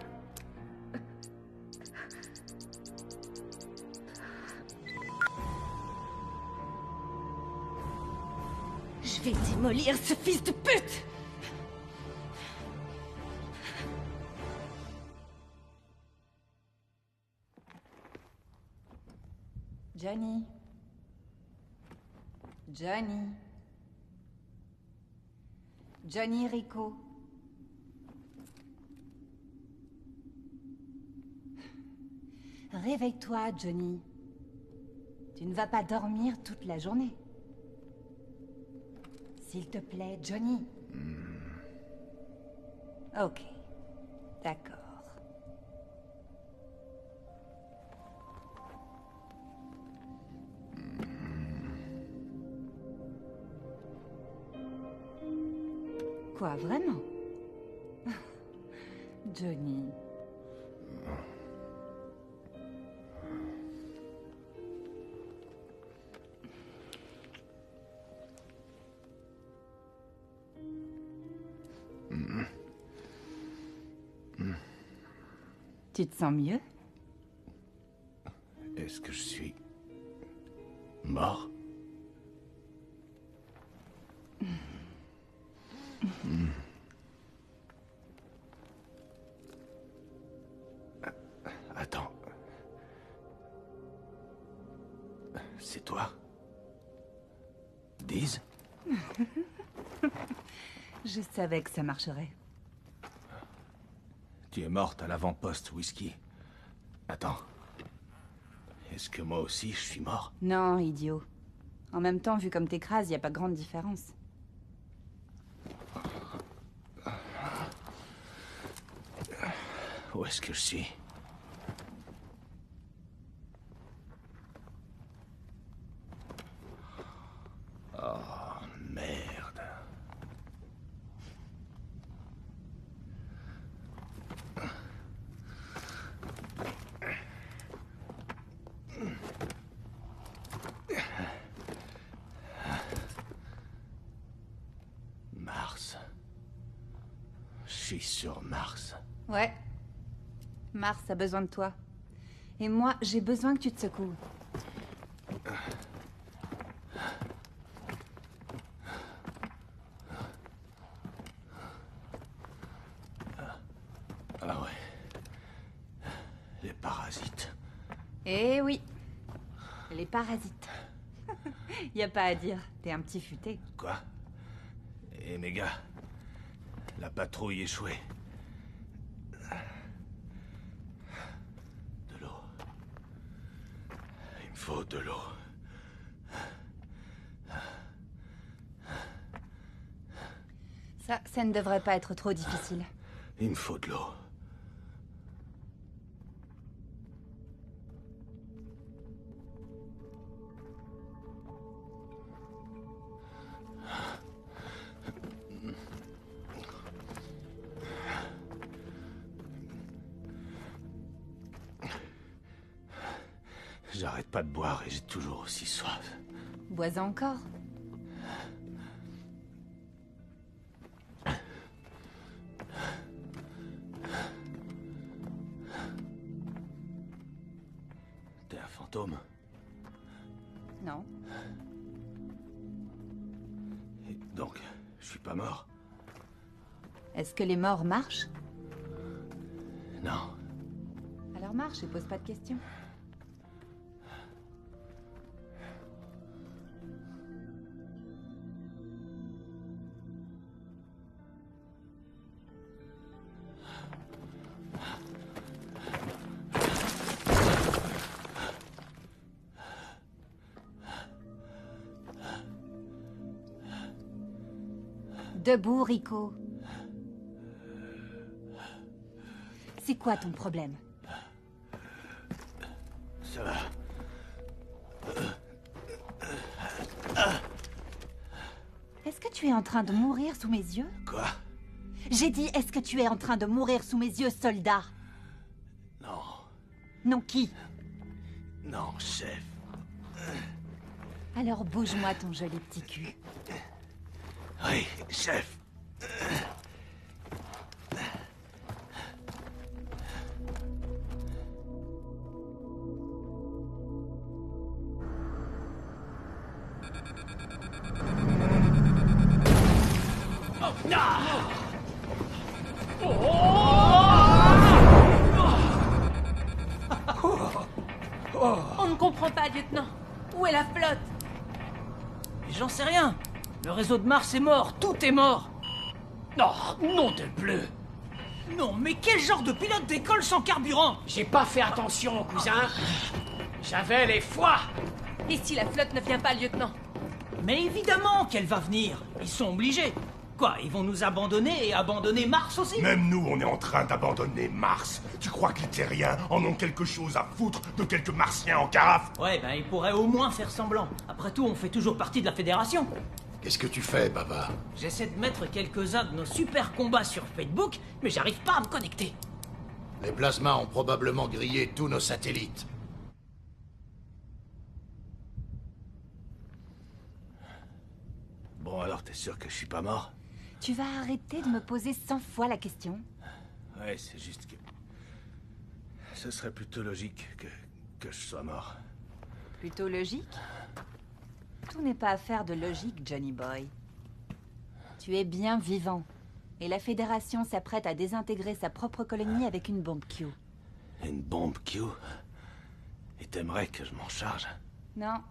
Je vais démolir ce fils de pute! Johnny. Johnny. Johnny Rico. Réveille-toi, Johnny. Tu ne vas pas dormir toute la journée. S'il te plaît, Johnny. Ok. D'accord. Quoi, vraiment? Johnny. Tu te sens mieux? Est-ce que je suis mort? Attends. C'est toi? Diz? Je savais que ça marcherait. Tu es morte à l'avant-poste, Whisky. Attends. Est-ce que moi aussi, je suis mort? Non, idiot. En même temps, vu comme t'écrases, y a pas grande différence. Où est-ce que je suis? Oh, merde. Mars. Je suis sur Mars. Ouais. Mars a besoin de toi. Et moi, j'ai besoin que tu te secoues. Ah ouais. Les parasites. Eh oui. Les parasites. Y a pas à dire. T'es un petit futé. Quoi? Eh mes gars, la patrouille échouée. De l'eau. Il me faut de l'eau. Ça ne devrait pas être trop difficile. Il me faut de l'eau. J'arrête pas de boire et j'ai toujours aussi soif. Bois encore. T'es un fantôme? Non. Et donc, je suis pas mort? Est-ce que les morts marchent? Non. Alors marche et pose pas de questions. Debout, Rico. C'est quoi ton problème? Ça va. Est-ce que tu es en train de mourir sous mes yeux? Quoi? J'ai dit, est-ce que tu es en train de mourir sous mes yeux, soldat? Non. Non, qui? Non, chef. Alors bouge-moi ton joli petit cul. Oui, chef. On ne comprend pas, lieutenant. Où est la flotte? J'en sais rien. Le réseau de Mars est mort. Tout est mort. Oh, nom de bleu. Non, mais quel genre de pilote décolle sans carburant? J'ai pas fait attention, cousin. J'avais les foies. Et si la flotte ne vient pas, lieutenant? Mais évidemment qu'elle va venir. Ils sont obligés. Quoi, ils vont nous abandonner et abandonner Mars aussi? Même nous, on est en train d'abandonner Mars. Tu crois que les terriens en ont quelque chose à foutre de quelques martiens en carafe? Ouais, ben ils pourraient au moins faire semblant. Après tout, on fait toujours partie de la Fédération. Qu'est-ce que tu fais, Baba? J'essaie de mettre quelques-uns de nos super combats sur Facebook, mais j'arrive pas à me connecter. Les plasmas ont probablement grillé tous nos satellites. Bon, alors t'es sûr que je suis pas mort? Tu vas arrêter de me poser 100 fois la question? Ouais, c'est juste que... Ce serait plutôt logique que je sois mort. Plutôt logique? Tout n'est pas affaire de logique, Johnny Boy. Tu es bien vivant. Et la Fédération s'apprête à désintégrer sa propre colonie avec une bombe Q. Une bombe Q? Et t'aimerais que je m'en charge? Non.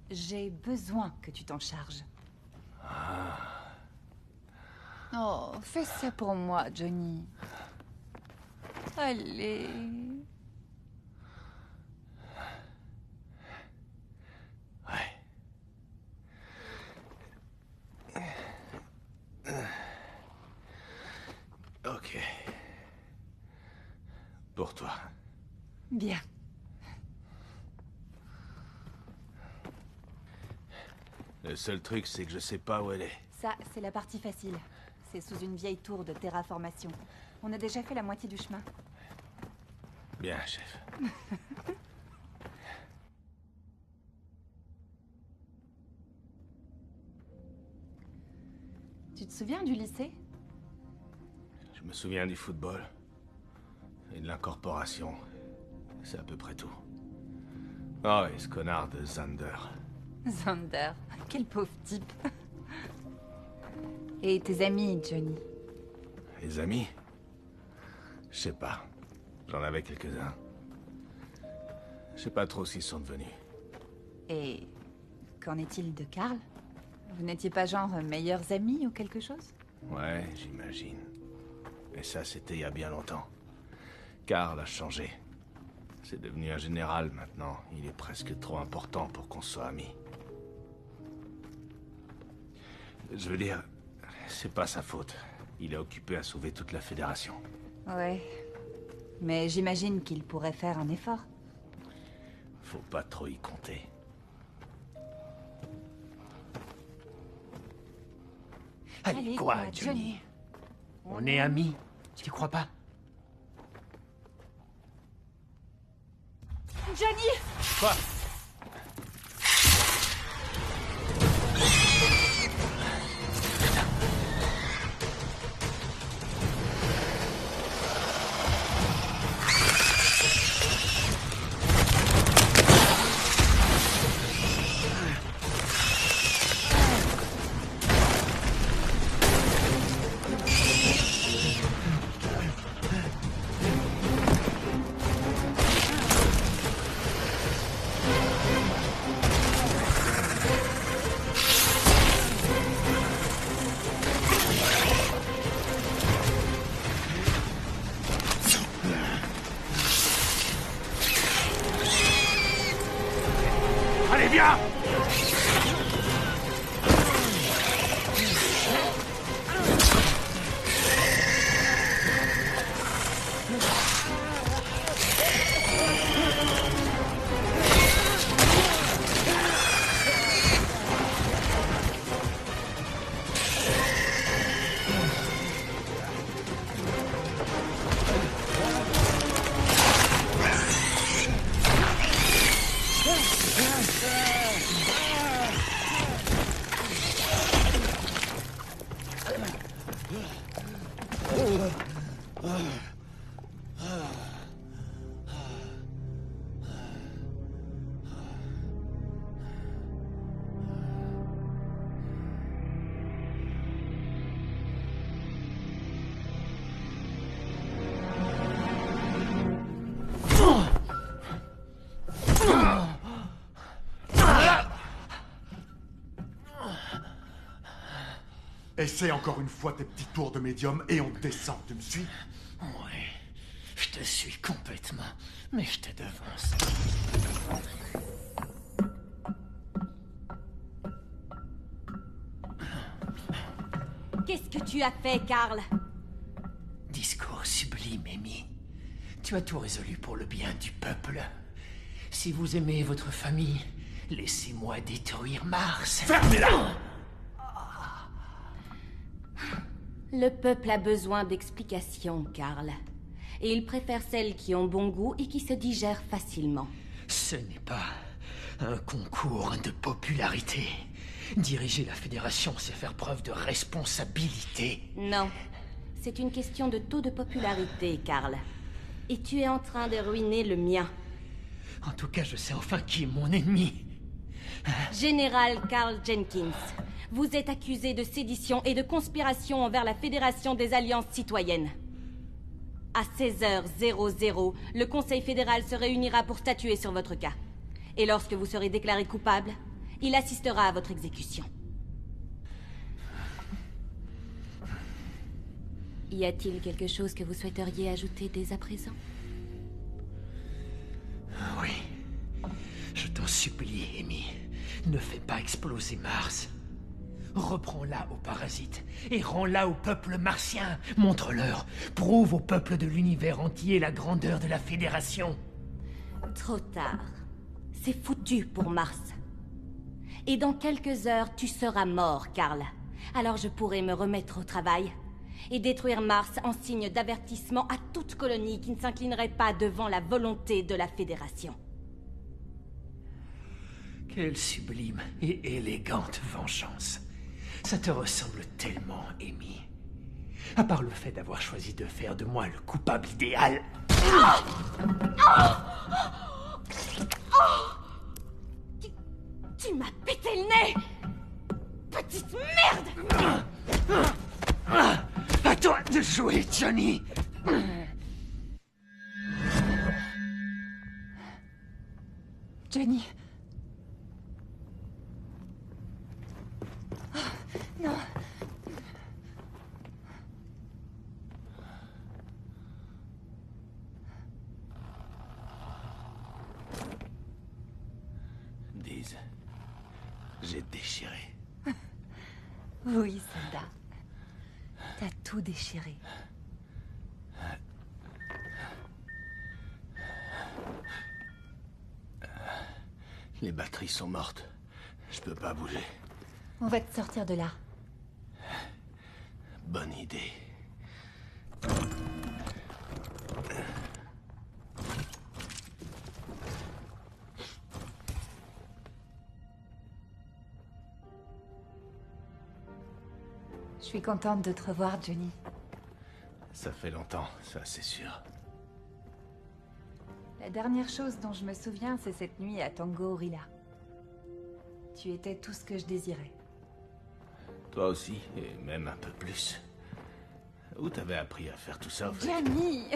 J'ai besoin que tu t'en charges. Ah. Oh, fais ça pour moi, Johnny. Allez. Ok. Pour toi. Bien. Le seul truc, c'est que je sais pas où elle est. Ça, c'est la partie facile. C'est sous une vieille tour de terraformation. On a déjà fait la moitié du chemin. Bien, chef. Tu te souviens du lycée? Je me souviens du football. Et de l'incorporation. C'est à peu près tout. Oh, et ce connard de Xander. Xander, quel pauvre type. Et tes amis, Johnny? Les amis? Je sais pas. J'en avais quelques-uns. Je sais pas trop s'ils sont devenus. Et qu'en est-il de Carl? Vous n'étiez pas genre meilleurs amis ou quelque chose? Ouais, j'imagine. Mais ça, c'était il y a bien longtemps. Carl a changé. C'est devenu un général maintenant. Il est presque trop important pour qu'on soit amis. Je veux dire, c'est pas sa faute. Il est occupé à sauver toute la Fédération. Ouais. Mais j'imagine qu'il pourrait faire un effort. Faut pas trop y compter. Allez, quoi, Johnny? On est amis, tu crois pas? Johnny! Quoi? Allez, viens! Essaie encore une fois tes petits tours de médium et on descend, tu me suis? Ouais, je te suis complètement, mais je te devance. Qu'est-ce que tu as fait, Karl? Discours sublime, Amy. Tu as tout résolu pour le bien du peuple. Si vous aimez votre famille, laissez-moi détruire Mars. Fermez-la! Le peuple a besoin d'explications, Karl. Et il préfère celles qui ont bon goût et qui se digèrent facilement. Ce n'est pas un concours de popularité. Diriger la Fédération, c'est faire preuve de responsabilité. Non. C'est une question de taux de popularité, Karl. Et tu es en train de ruiner le mien. En tout cas, je sais enfin qui est mon ennemi. Général Karl Jenkins, vous êtes accusé de sédition et de conspiration envers la Fédération des Alliances Citoyennes. À 16h00, le Conseil fédéral se réunira pour statuer sur votre cas. Et lorsque vous serez déclaré coupable, il assistera à votre exécution. Y a-t-il quelque chose que vous souhaiteriez ajouter dès à présent? Oui. Je t'en supplie, Amy. Ne fais pas exploser Mars. Reprends-la aux parasites et rends-la au peuple martien. Montre-leur. Prouve au peuple de l'univers entier la grandeur de la Fédération. Trop tard. C'est foutu pour Mars. Et dans quelques heures, tu seras mort, Karl. Alors je pourrai me remettre au travail et détruire Mars en signe d'avertissement à toute colonie qui ne s'inclinerait pas devant la volonté de la Fédération. Quelle sublime et élégante vengeance. Ça te ressemble tellement, Amy. À part le fait d'avoir choisi de faire de moi le coupable idéal. Tu m'as pété le nez! Petite merde! À toi de jouer, Johnny! Johnny. Oh, non. Diz, j'ai déchiré. Oui, soldat. T'as tout déchiré. Les batteries sont mortes. Je peux pas bouger. On va te sortir de là. Bonne idée. Je suis contente de te revoir, Johnny. Ça fait longtemps, ça c'est sûr. La dernière chose dont je me souviens, c'est cette nuit à Tango Orilla. Tu étais tout ce que je désirais. Toi aussi, et même un peu plus. Où t'avais appris à faire tout ça, en fait? Johnny!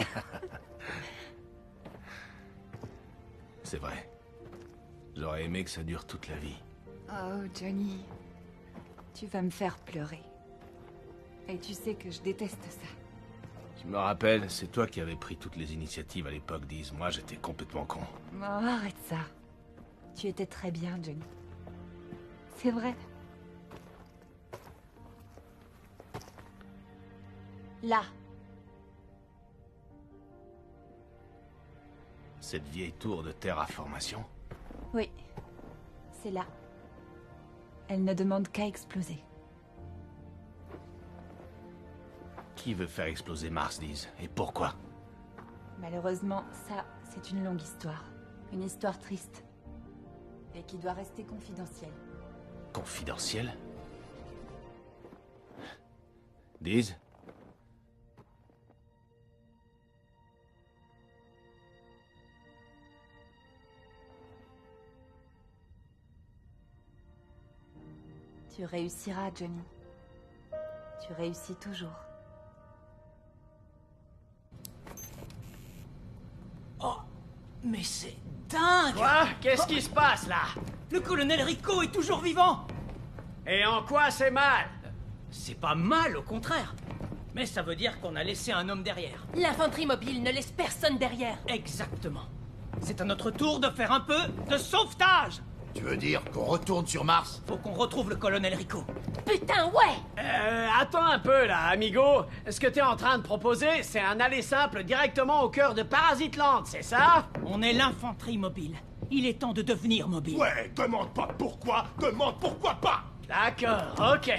C'est vrai. J'aurais aimé que ça dure toute la vie. Oh, Johnny. Tu vas me faire pleurer. Et tu sais que je déteste ça. Je me rappelle, c'est toi qui avais pris toutes les initiatives à l'époque, Diz. Moi, j'étais complètement con. Oh, arrête ça. Tu étais très bien, Johnny. C'est vrai. Là. Cette vieille tour de terraformation? Oui. C'est là. Elle ne demande qu'à exploser. Qui veut faire exploser Mars, Diz? Et pourquoi? Malheureusement, ça, c'est une longue histoire. Une histoire triste. Et qui doit rester confidentielle. Confidentielle? Diz? Tu réussiras, Johnny. Tu réussis toujours. Oh, mais c'est dingue! Quoi? Qu'est-ce qui se passe, là? Le colonel Rico est toujours vivant! Et en quoi c'est mal? C'est pas mal, au contraire. Mais ça veut dire qu'on a laissé un homme derrière. L'infanterie mobile ne laisse personne derrière. Exactement. C'est à notre tour de faire un peu de sauvetage. Tu veux dire qu'on retourne sur Mars? Faut qu'on retrouve le colonel Rico. Putain, ouais! Attends un peu là, amigo. Ce que t'es en train de proposer, c'est un aller simple directement au cœur de Parasitland, c'est ça? On est l'infanterie mobile. Il est temps de devenir mobile. Ouais, demande pas pourquoi, demande pourquoi pas! D'accord, ok.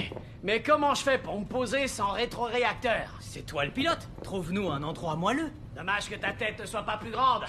Mais comment je fais pour me poser sans rétroréacteur? C'est toi le pilote. Trouve-nous un endroit moelleux. Dommage que ta tête ne soit pas plus grande.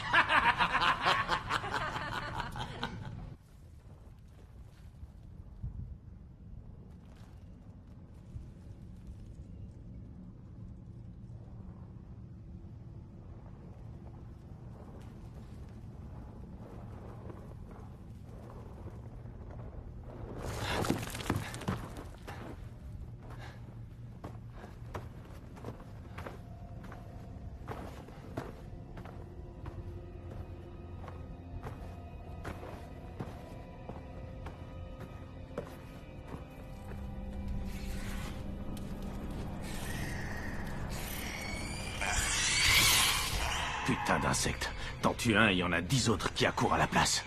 Putain d'insectes. T'en tues un, il y en a 10 autres qui accourent à la place.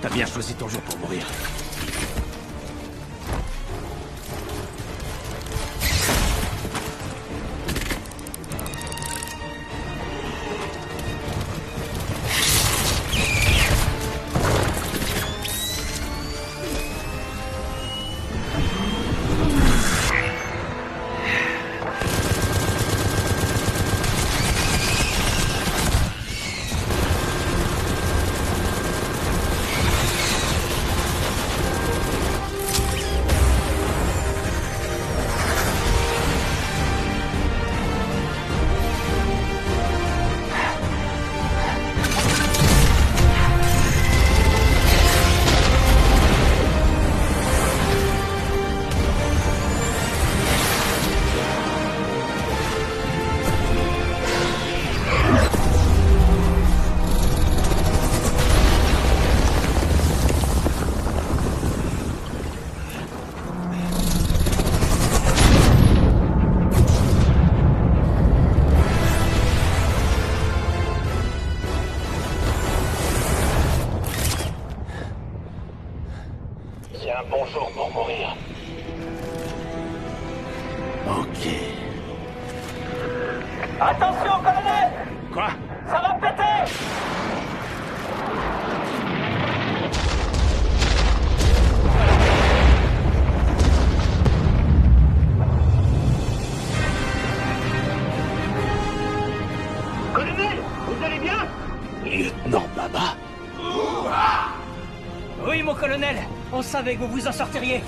T'as bien choisi ton jour pour mourir. C'est un bon jour pour mourir. Ok. Attention, colonel! Quoi? Ça va péter! Colonel, vous allez bien? Lieutenant Baba? Oui, mon colonel. On savait que vous vous en sortiriez.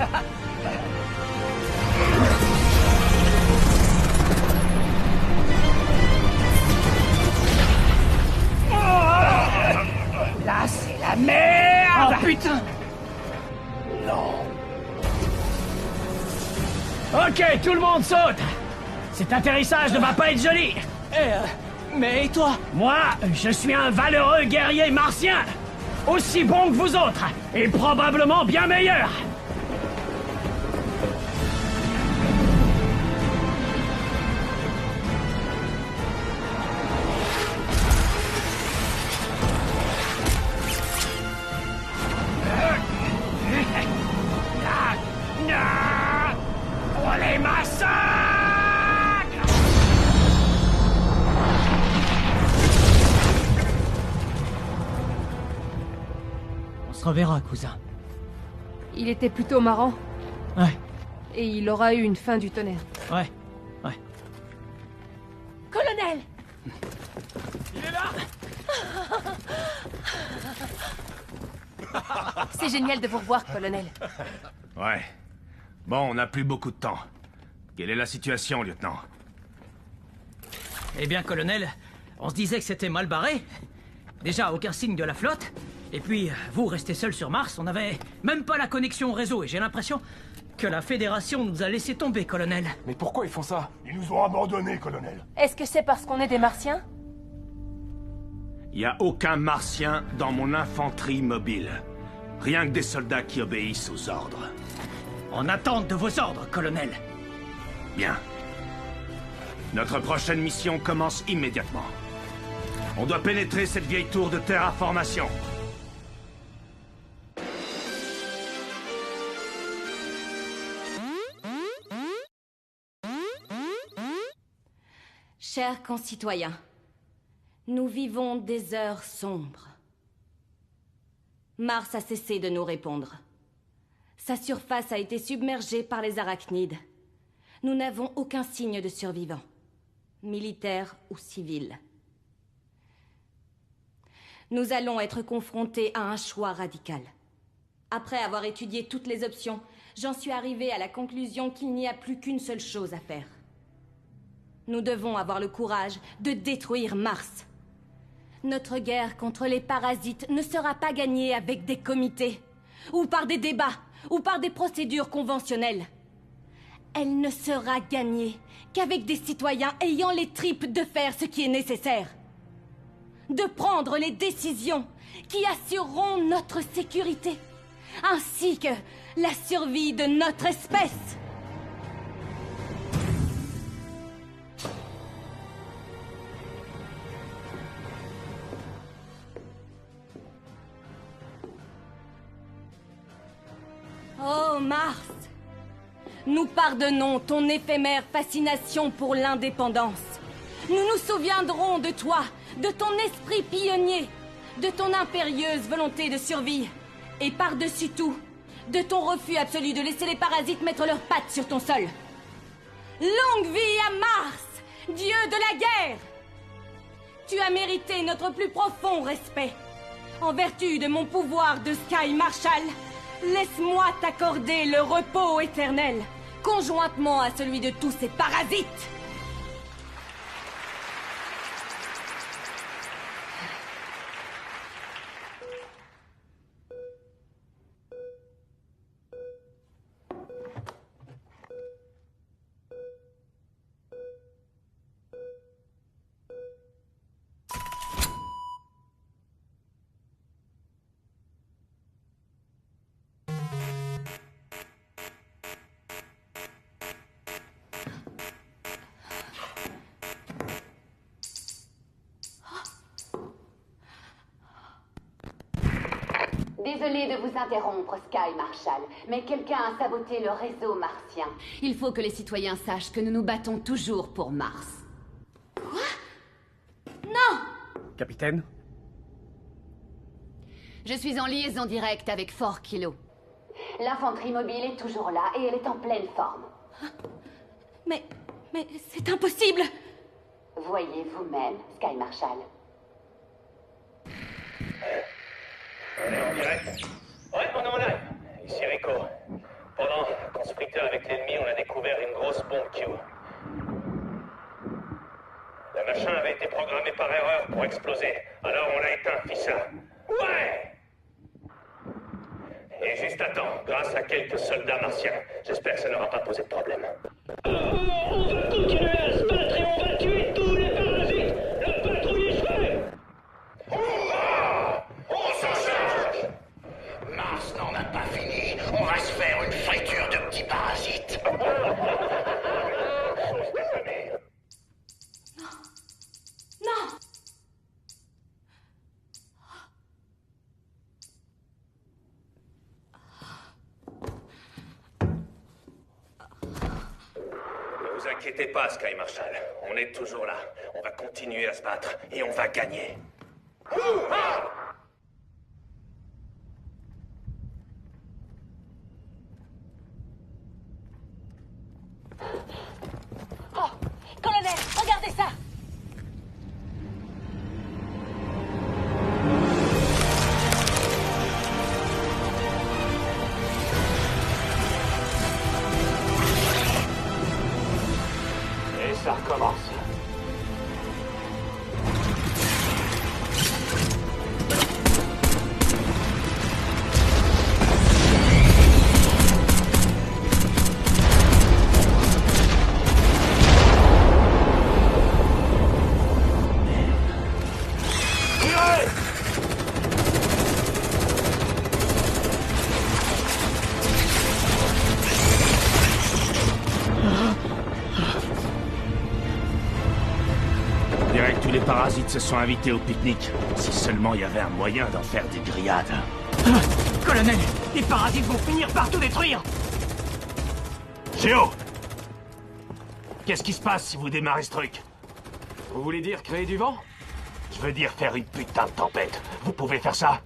Là, c'est la merde! Oh putain! Non. Ok, tout le monde saute! Cet atterrissage ne va pas être joli! Mais et toi? Moi, je suis un valeureux guerrier martien! Aussi bon que vous autres! Et probablement bien meilleur! Pour les maçons! se reverra, cousin. Il était plutôt marrant. Ouais. Et il aura eu une fin du tonnerre. Ouais. Colonel! Il est là! C'est génial de vous revoir, colonel. Ouais. Bon, on n'a plus beaucoup de temps. Quelle est la situation, lieutenant? Eh bien, colonel, on se disait que c'était mal barré. Déjà, aucun signe de la flotte. Et puis, vous restez seul sur Mars, on n'avait même pas la connexion au réseau. Et j'ai l'impression que la Fédération nous a laissé tomber, colonel. Mais pourquoi ils font ça? Ils nous ont abandonnés, colonel. Est-ce que c'est parce qu'on est des Martiens? Il n'y a aucun Martien dans mon infanterie mobile. Rien que des soldats qui obéissent aux ordres. En attente de vos ordres, colonel. Bien. Notre prochaine mission commence immédiatement. On doit pénétrer cette vieille tour de terraformation. Chers concitoyens, nous vivons des heures sombres. Mars a cessé de nous répondre. Sa surface a été submergée par les arachnides. Nous n'avons aucun signe de survivants, militaires ou civils. Nous allons être confrontés à un choix radical. Après avoir étudié toutes les options, j'en suis arrivée à la conclusion qu'il n'y a plus qu'une seule chose à faire. Nous devons avoir le courage de détruire Mars. Notre guerre contre les parasites ne sera pas gagnée avec des comités, ou par des débats, ou par des procédures conventionnelles. Elle ne sera gagnée qu'avec des citoyens ayant les tripes de faire ce qui est nécessaire. De prendre les décisions qui assureront notre sécurité, ainsi que la survie de notre espèce. Oh Mars, nous pardonnons ton éphémère fascination pour l'indépendance. Nous nous souviendrons de toi, de ton esprit pionnier, de ton impérieuse volonté de survie, et par-dessus tout, de ton refus absolu de laisser les parasites mettre leurs pattes sur ton sol. Longue vie à Mars, dieu de la guerre! Tu as mérité notre plus profond respect. En vertu de mon pouvoir de Sky Marshal, laisse-moi t'accorder le repos éternel, conjointement à celui de tous ces parasites. Désolée de vous interrompre, Sky Marshal, mais quelqu'un a saboté le réseau martien. Il faut que les citoyens sachent que nous nous battons toujours pour Mars. Quoi? Non! Capitaine? Je suis en liaison directe avec Fort Kilo. L'infanterie mobile est toujours là et elle est en pleine forme. Mais c'est impossible! Voyez vous-même, Sky Marshal. On est en direct? Ouais, on est en live. Ici Rico. Pendant qu'on se fritait avec l'ennemi, on a découvert une grosse bombe Q. Le machin avait été programmé par erreur pour exploser. Alors on l'a éteint, Fissa. Ouais! Et juste à temps, grâce à quelques soldats martiens. J'espère que ça n'aura pas posé de problème. On va continuer à se battre et on va tuer tous les parasites! La patrouille est faite! On s'en charge! Mars n'en a pas fini. On va se faire une friture de petits parasites. Non! Ne vous inquiétez pas, Sky Marshal. On est toujours là. On va continuer à se battre et on va gagner. Ouais, tous les parasites se sont invités au pique-nique. Si seulement il y avait un moyen d'en faire des grillades. Colonel, les parasites vont finir par tout détruire. Géo! Qu'est-ce qui se passe si vous démarrez ce truc? Vous voulez dire créer du vent? Je veux dire faire une putain de tempête. Vous pouvez faire ça?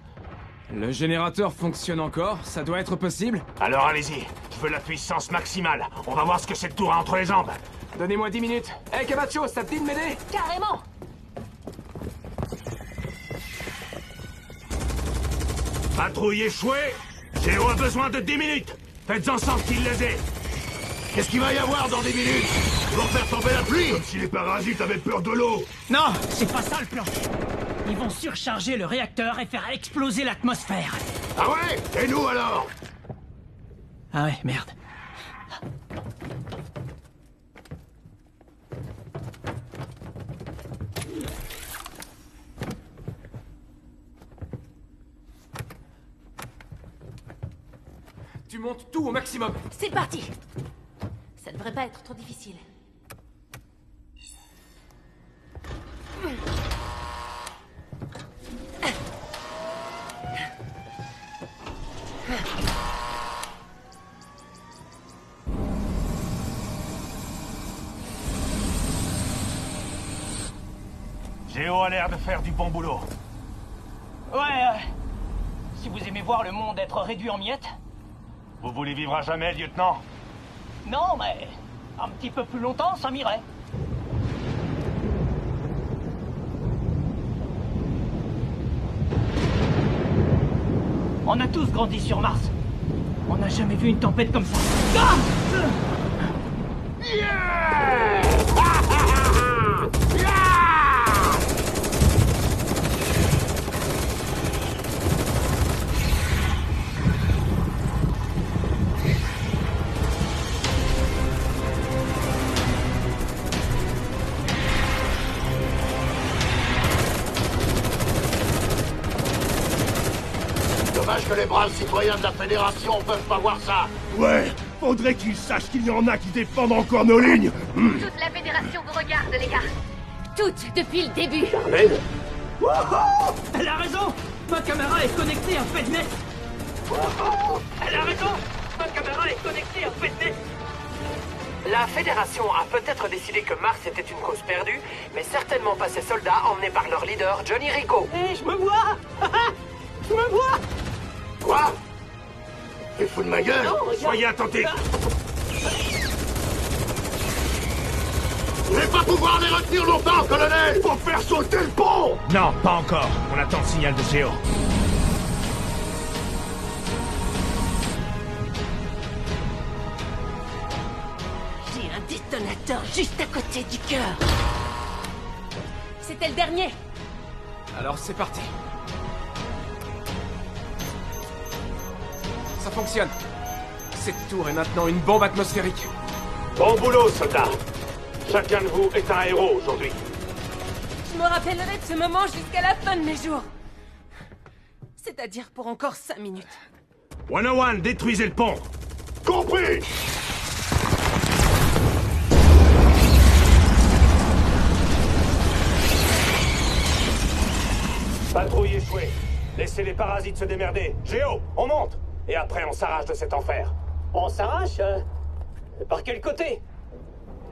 Le générateur fonctionne encore, ça doit être possible. Alors allez-y, je veux la puissance maximale. On va voir ce que cette tour a entre les jambes. Donnez-moi 10 minutes. Hey Camacho, ça te dit de m'aider? Carrément. Patrouille échouée. Géo a besoin de 10 minutes. Faites en sorte qu'il les ait. Qu'est-ce qu'il va y avoir dans 10 minutes? Ils vont faire tomber la pluie? Comme si les parasites avaient peur de l'eau. Non, c'est pas ça le plan. Ils vont surcharger le réacteur et faire exploser l'atmosphère. Ah ouais? Et nous alors? Ah ouais, merde. Tu montes tout au maximum. C'est parti. Ça devrait pas être trop difficile. Géo a l'air de faire du bon boulot. Ouais, si vous aimez voir le monde être réduit en miettes. Vous voulez vivre à jamais, lieutenant? Non, mais un petit peu plus longtemps, ça m'irait. On a tous grandi sur Mars. On n'a jamais vu une tempête comme ça. Ah! Dommage que les braves citoyens de la Fédération peuvent pas voir ça. Ouais, faudrait qu'ils sachent qu'il y en a qui défendent encore nos lignes. Toute la Fédération vous regarde, les gars. Toutes, depuis le début. Elle a raison. Ma caméra est connectée à FedNet. Elle a raison. Ma caméra est connectée à FedNet. La Fédération a peut-être décidé que Mars était une cause perdue, mais certainement pas ses soldats emmenés par leur leader, Johnny Rico. Hé, je me vois. Je me vois. Quoi? T'es fou de ma gueule? Soyez attentifs. Vous n'allez pas pouvoir les retenir longtemps, colonel! Faut faire sauter le pont! Non, pas encore. On attend le signal de Géo. J'ai un détonateur juste à côté du cœur. C'était le dernier. Alors c'est parti. Ça fonctionne. Cette tour est maintenant une bombe atmosphérique. Bon boulot, soldats. Chacun de vous est un héros aujourd'hui. Je me rappellerai de ce moment jusqu'à la fin de mes jours. C'est-à-dire pour encore 5 minutes. 101, détruisez le pont. Compris! Patrouille échouée. Laissez les parasites se démerder. Géo, on monte. Et après, on s'arrache de cet enfer. On s'arrache par quel côté?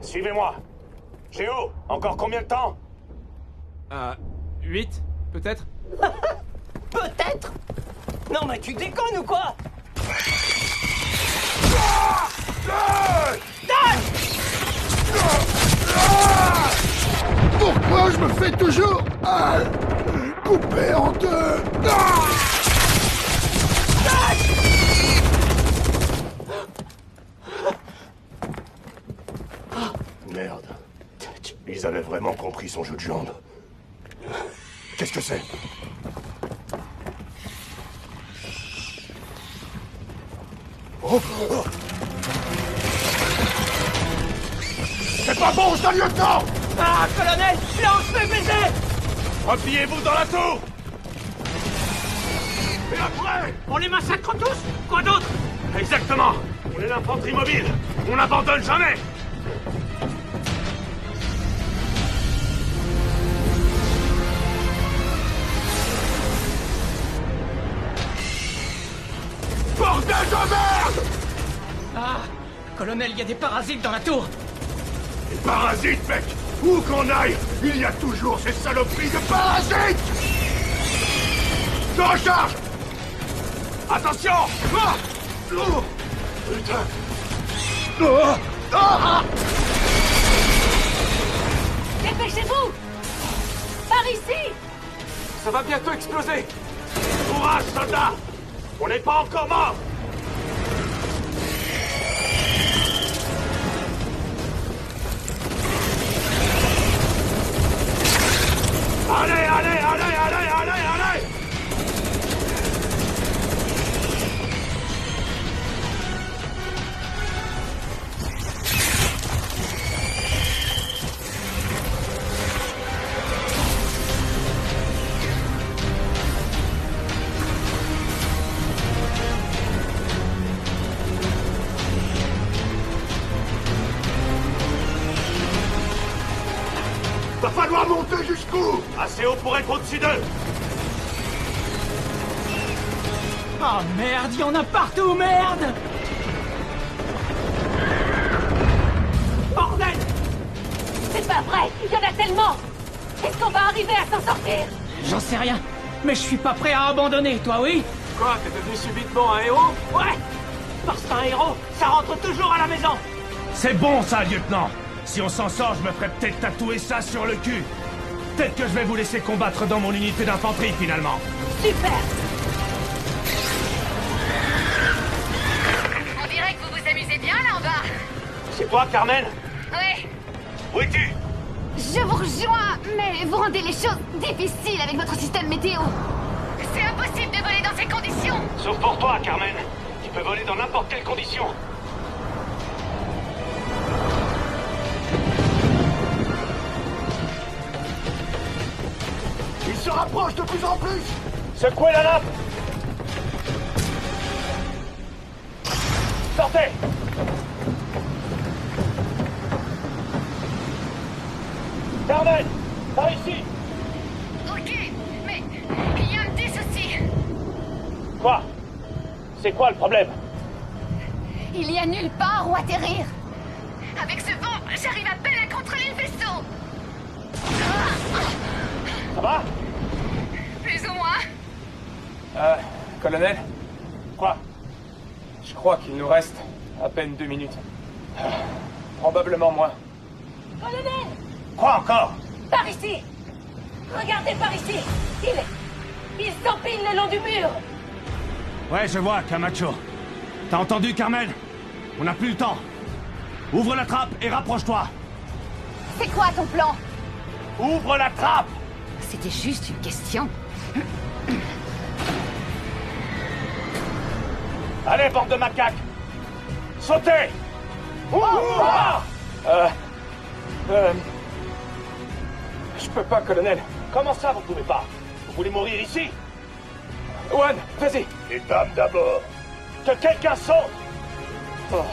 Suivez-moi. Géo, encore combien de temps? 8, peut-être? Peut-être? Non mais tu déconnes ou quoi? Pourquoi je me fais toujours couper en deux? Merde. Ils avaient vraiment compris son jeu de jambes. Qu'est-ce que c'est? Oh. C'est pas bon, je lieutenant! Ah, colonel, là on se fait baiser! Repliez-vous dans la tour! Et après? On les massacre tous? Quoi d'autre? Exactement! On est l'infanterie mobile! On n'abandonne jamais! Colonel, il y a des parasites dans la tour. Les parasites, mec! Où qu'on aille, il y a toujours ces saloperies de parasites! Je recharge! Attention! Ah! Oh! Putain! Oh! Ah! Dépêchez-vous! Par ici! Ça va bientôt exploser! Courage, soldat! On n'est pas encore mort! Allez, allez, allez, allez, allez, allez! Va falloir monter jusqu'où? Assez haut pour être au-dessus d'eux! Oh merde, il y en a partout, merde! Bordel! C'est pas vrai! Il y en a tellement! Est-ce qu'on va arriver à s'en sortir? J'en sais rien, mais je suis pas prêt à abandonner, toi oui? Quoi, t'es devenu subitement un héros? Ouais! Parce qu'un héros, ça rentre toujours à la maison! C'est bon ça, lieutenant. Si on s'en sort, je me ferai peut-être tatouer ça sur le cul. Peut-être que je vais vous laisser combattre dans mon unité d'infanterie, finalement. Super! On dirait que vous vous amusez bien là en bas. C'est toi, Carmen? Oui. Où es-tu? Je vous rejoins, mais vous rendez les choses difficiles avec votre système météo. C'est impossible de voler dans ces conditions. Sauf pour toi, Carmen. Tu peux voler dans n'importe quelle condition. Il se rapproche de plus en plus! Secouez la nappe! Sortez! Carmen! Par ici! Ok, mais il y a un petit souci. Quoi? C'est quoi le problème? Il y a nulle part où atterrir. Avec ce vent, j'arrive à peine à contrôler le vaisseau. Ça va? Plus ou moins. Colonel? Quoi? Je crois qu'il nous reste à peine 2 minutes. Probablement moins. Colonel! Quoi encore? Par ici! Regardez par ici! Il s'empile le long du mur! Ouais, je vois, Camacho. T'as entendu, Carmen? On n'a plus le temps. Ouvre la trappe et rapproche-toi. C'est quoi ton plan? Ouvre la trappe! C'était juste une question. Allez, bande de macaques! Sautez! Ouah! Je peux pas, colonel. Comment ça, vous pouvez pas? Vous voulez mourir ici? Owen, vas-y! Les dames d'abord! Que quelqu'un saute! Oh.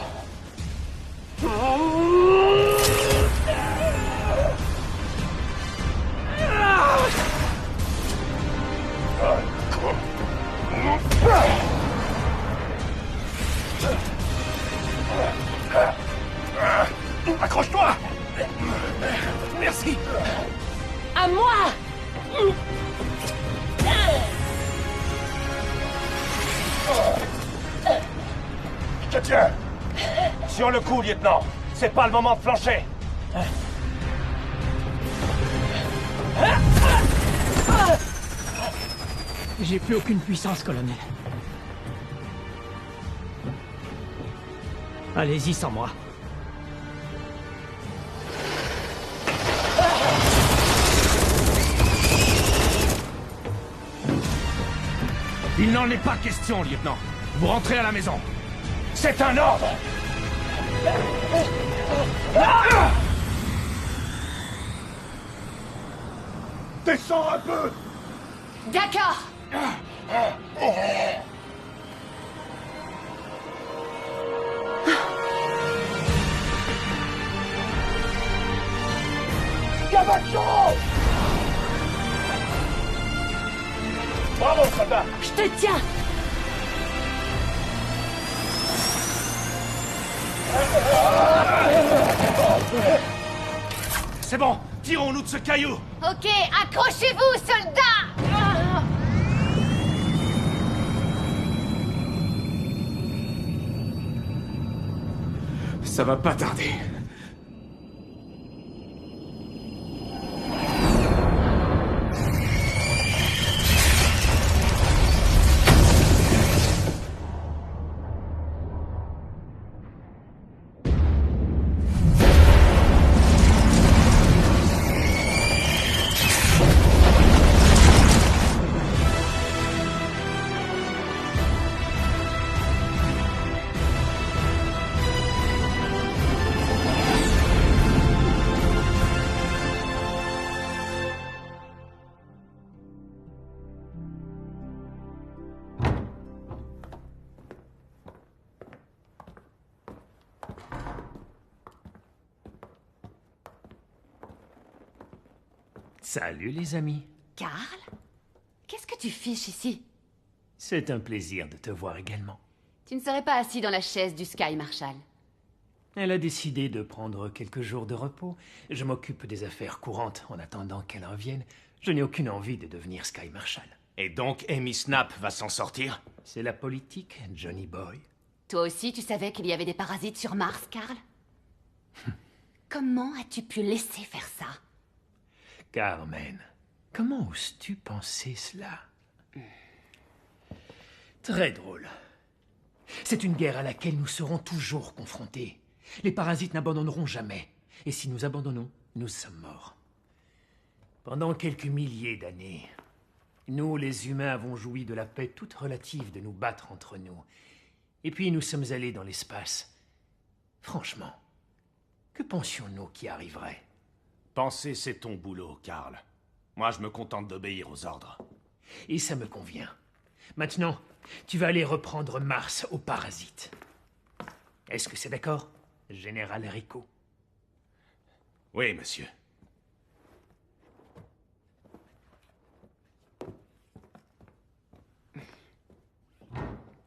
Accroche-toi! Merci! À moi! Je te tiens! Sur le coup, lieutenant! C'est pas le moment de flancher! J'ai plus aucune puissance, colonel. Allez-y sans moi. Il n'en est pas question, lieutenant. Vous rentrez à la maison. C'est un ordre! Descends un peu! D'accord. Camacho! Bravo, soldat! Je te tiens! C'est bon, tirons-nous de ce caillou. Ok, accrochez-vous, soldats! Ça va pas tarder. Salut les amis. Carl? Qu'est-ce que tu fiches ici? C'est un plaisir de te voir également. Tu ne serais pas assis dans la chaise du Sky Marshal. Elle a décidé de prendre quelques jours de repos. Je m'occupe des affaires courantes en attendant qu'elle revienne. Je n'ai aucune envie de devenir Sky Marshal. Et donc Amy Snap va s'en sortir? C'est la politique, Johnny Boy. Toi aussi, tu savais qu'il y avait des parasites sur Mars, Carl? Comment as-tu pu laisser faire ça? Carmen, comment oses-tu penser cela? Très drôle. C'est une guerre à laquelle nous serons toujours confrontés. Les parasites n'abandonneront jamais. Et si nous abandonnons, nous sommes morts. Pendant quelques milliers d'années, nous, les humains, avons joui de la paix toute relative de nous battre entre nous. Et puis nous sommes allés dans l'espace. Franchement, que pensions-nous qui arriverait? Penser, c'est ton boulot, Carl. Moi, je me contente d'obéir aux ordres. Et ça me convient. Maintenant, tu vas aller reprendre Mars aux parasites. Est-ce que c'est d'accord, Général Rico? Oui, monsieur.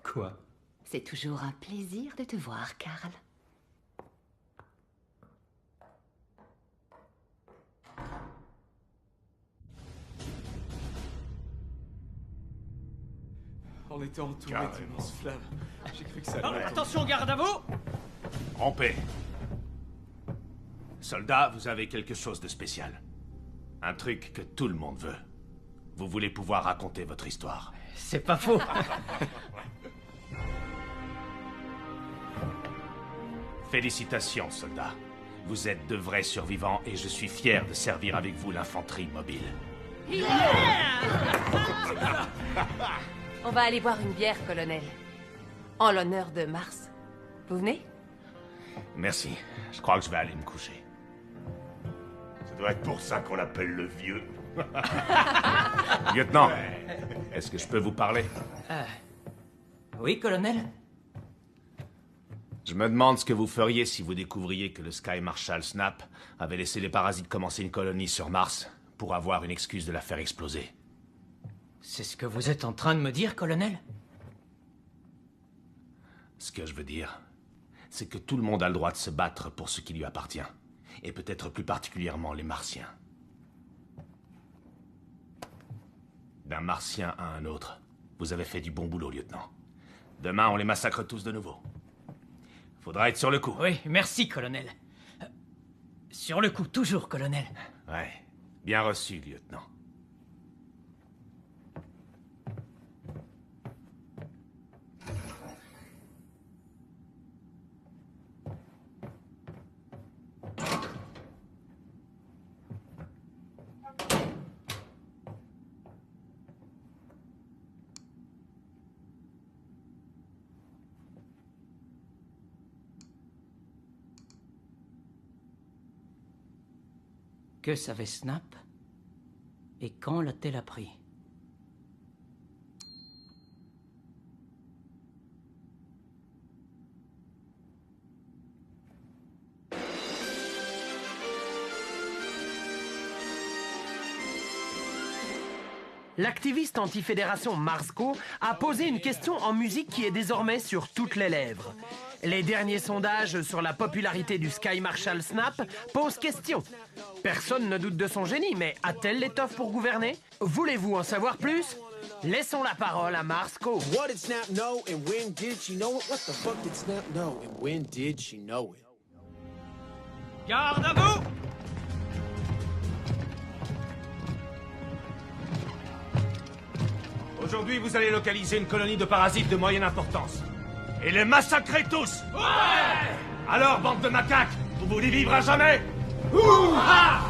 Quoi? C'est toujours un plaisir de te voir, Carl. On était entourés d'immenses flammes. J'ai cru que ça allait... Attention, garde à vous! En paix. Soldats, vous avez quelque chose de spécial. Un truc que tout le monde veut. Vous voulez pouvoir raconter votre histoire. C'est pas faux. Félicitations, soldats. Vous êtes de vrais survivants et je suis fier de servir avec vous l'infanterie mobile. On va aller boire une bière, colonel. En l'honneur de Mars. Vous venez? Merci. Je crois que je vais aller me coucher. Ça doit être pour ça qu'on l'appelle le vieux. Lieutenant, est-ce que je peux vous parler? Oui, colonel? Je me demande ce que vous feriez si vous découvriez que le Sky Marshal Snap avait laissé les parasites commencer une colonie sur Mars pour avoir une excuse de la faire exploser. C'est ce que vous êtes en train de me dire, colonel? Ce que je veux dire, c'est que tout le monde a le droit de se battre pour ce qui lui appartient. Et peut-être plus particulièrement les Martiens. D'un Martien à un autre, vous avez fait du bon boulot, lieutenant. Demain, on les massacre tous de nouveau. Faudra être sur le coup. Oui, merci, colonel. Sur le coup, toujours, colonel. Ouais, bien reçu, lieutenant. Que savait Snap? Et quand l'a-t-elle appris? L'activiste anti-fédération Marsco a posé une question en musique qui est désormais sur toutes les lèvres. Les derniers sondages sur la popularité du Sky Marshal Snap posent question. Personne ne doute de son génie, mais a-t-elle l'étoffe pour gouverner? Voulez-vous en savoir plus? Laissons la parole à Mars Cove. What did Snap know and when did she know it? What the fuck did Snap know and when did she know it? Garde à vous! Aujourd'hui, vous allez localiser une colonie de parasites de moyenne importance. Et les massacrer tous! Ouais! Alors, bande de macaques, vous voulez vivre à jamais? Ouh-ha!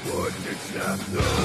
What did Snap know?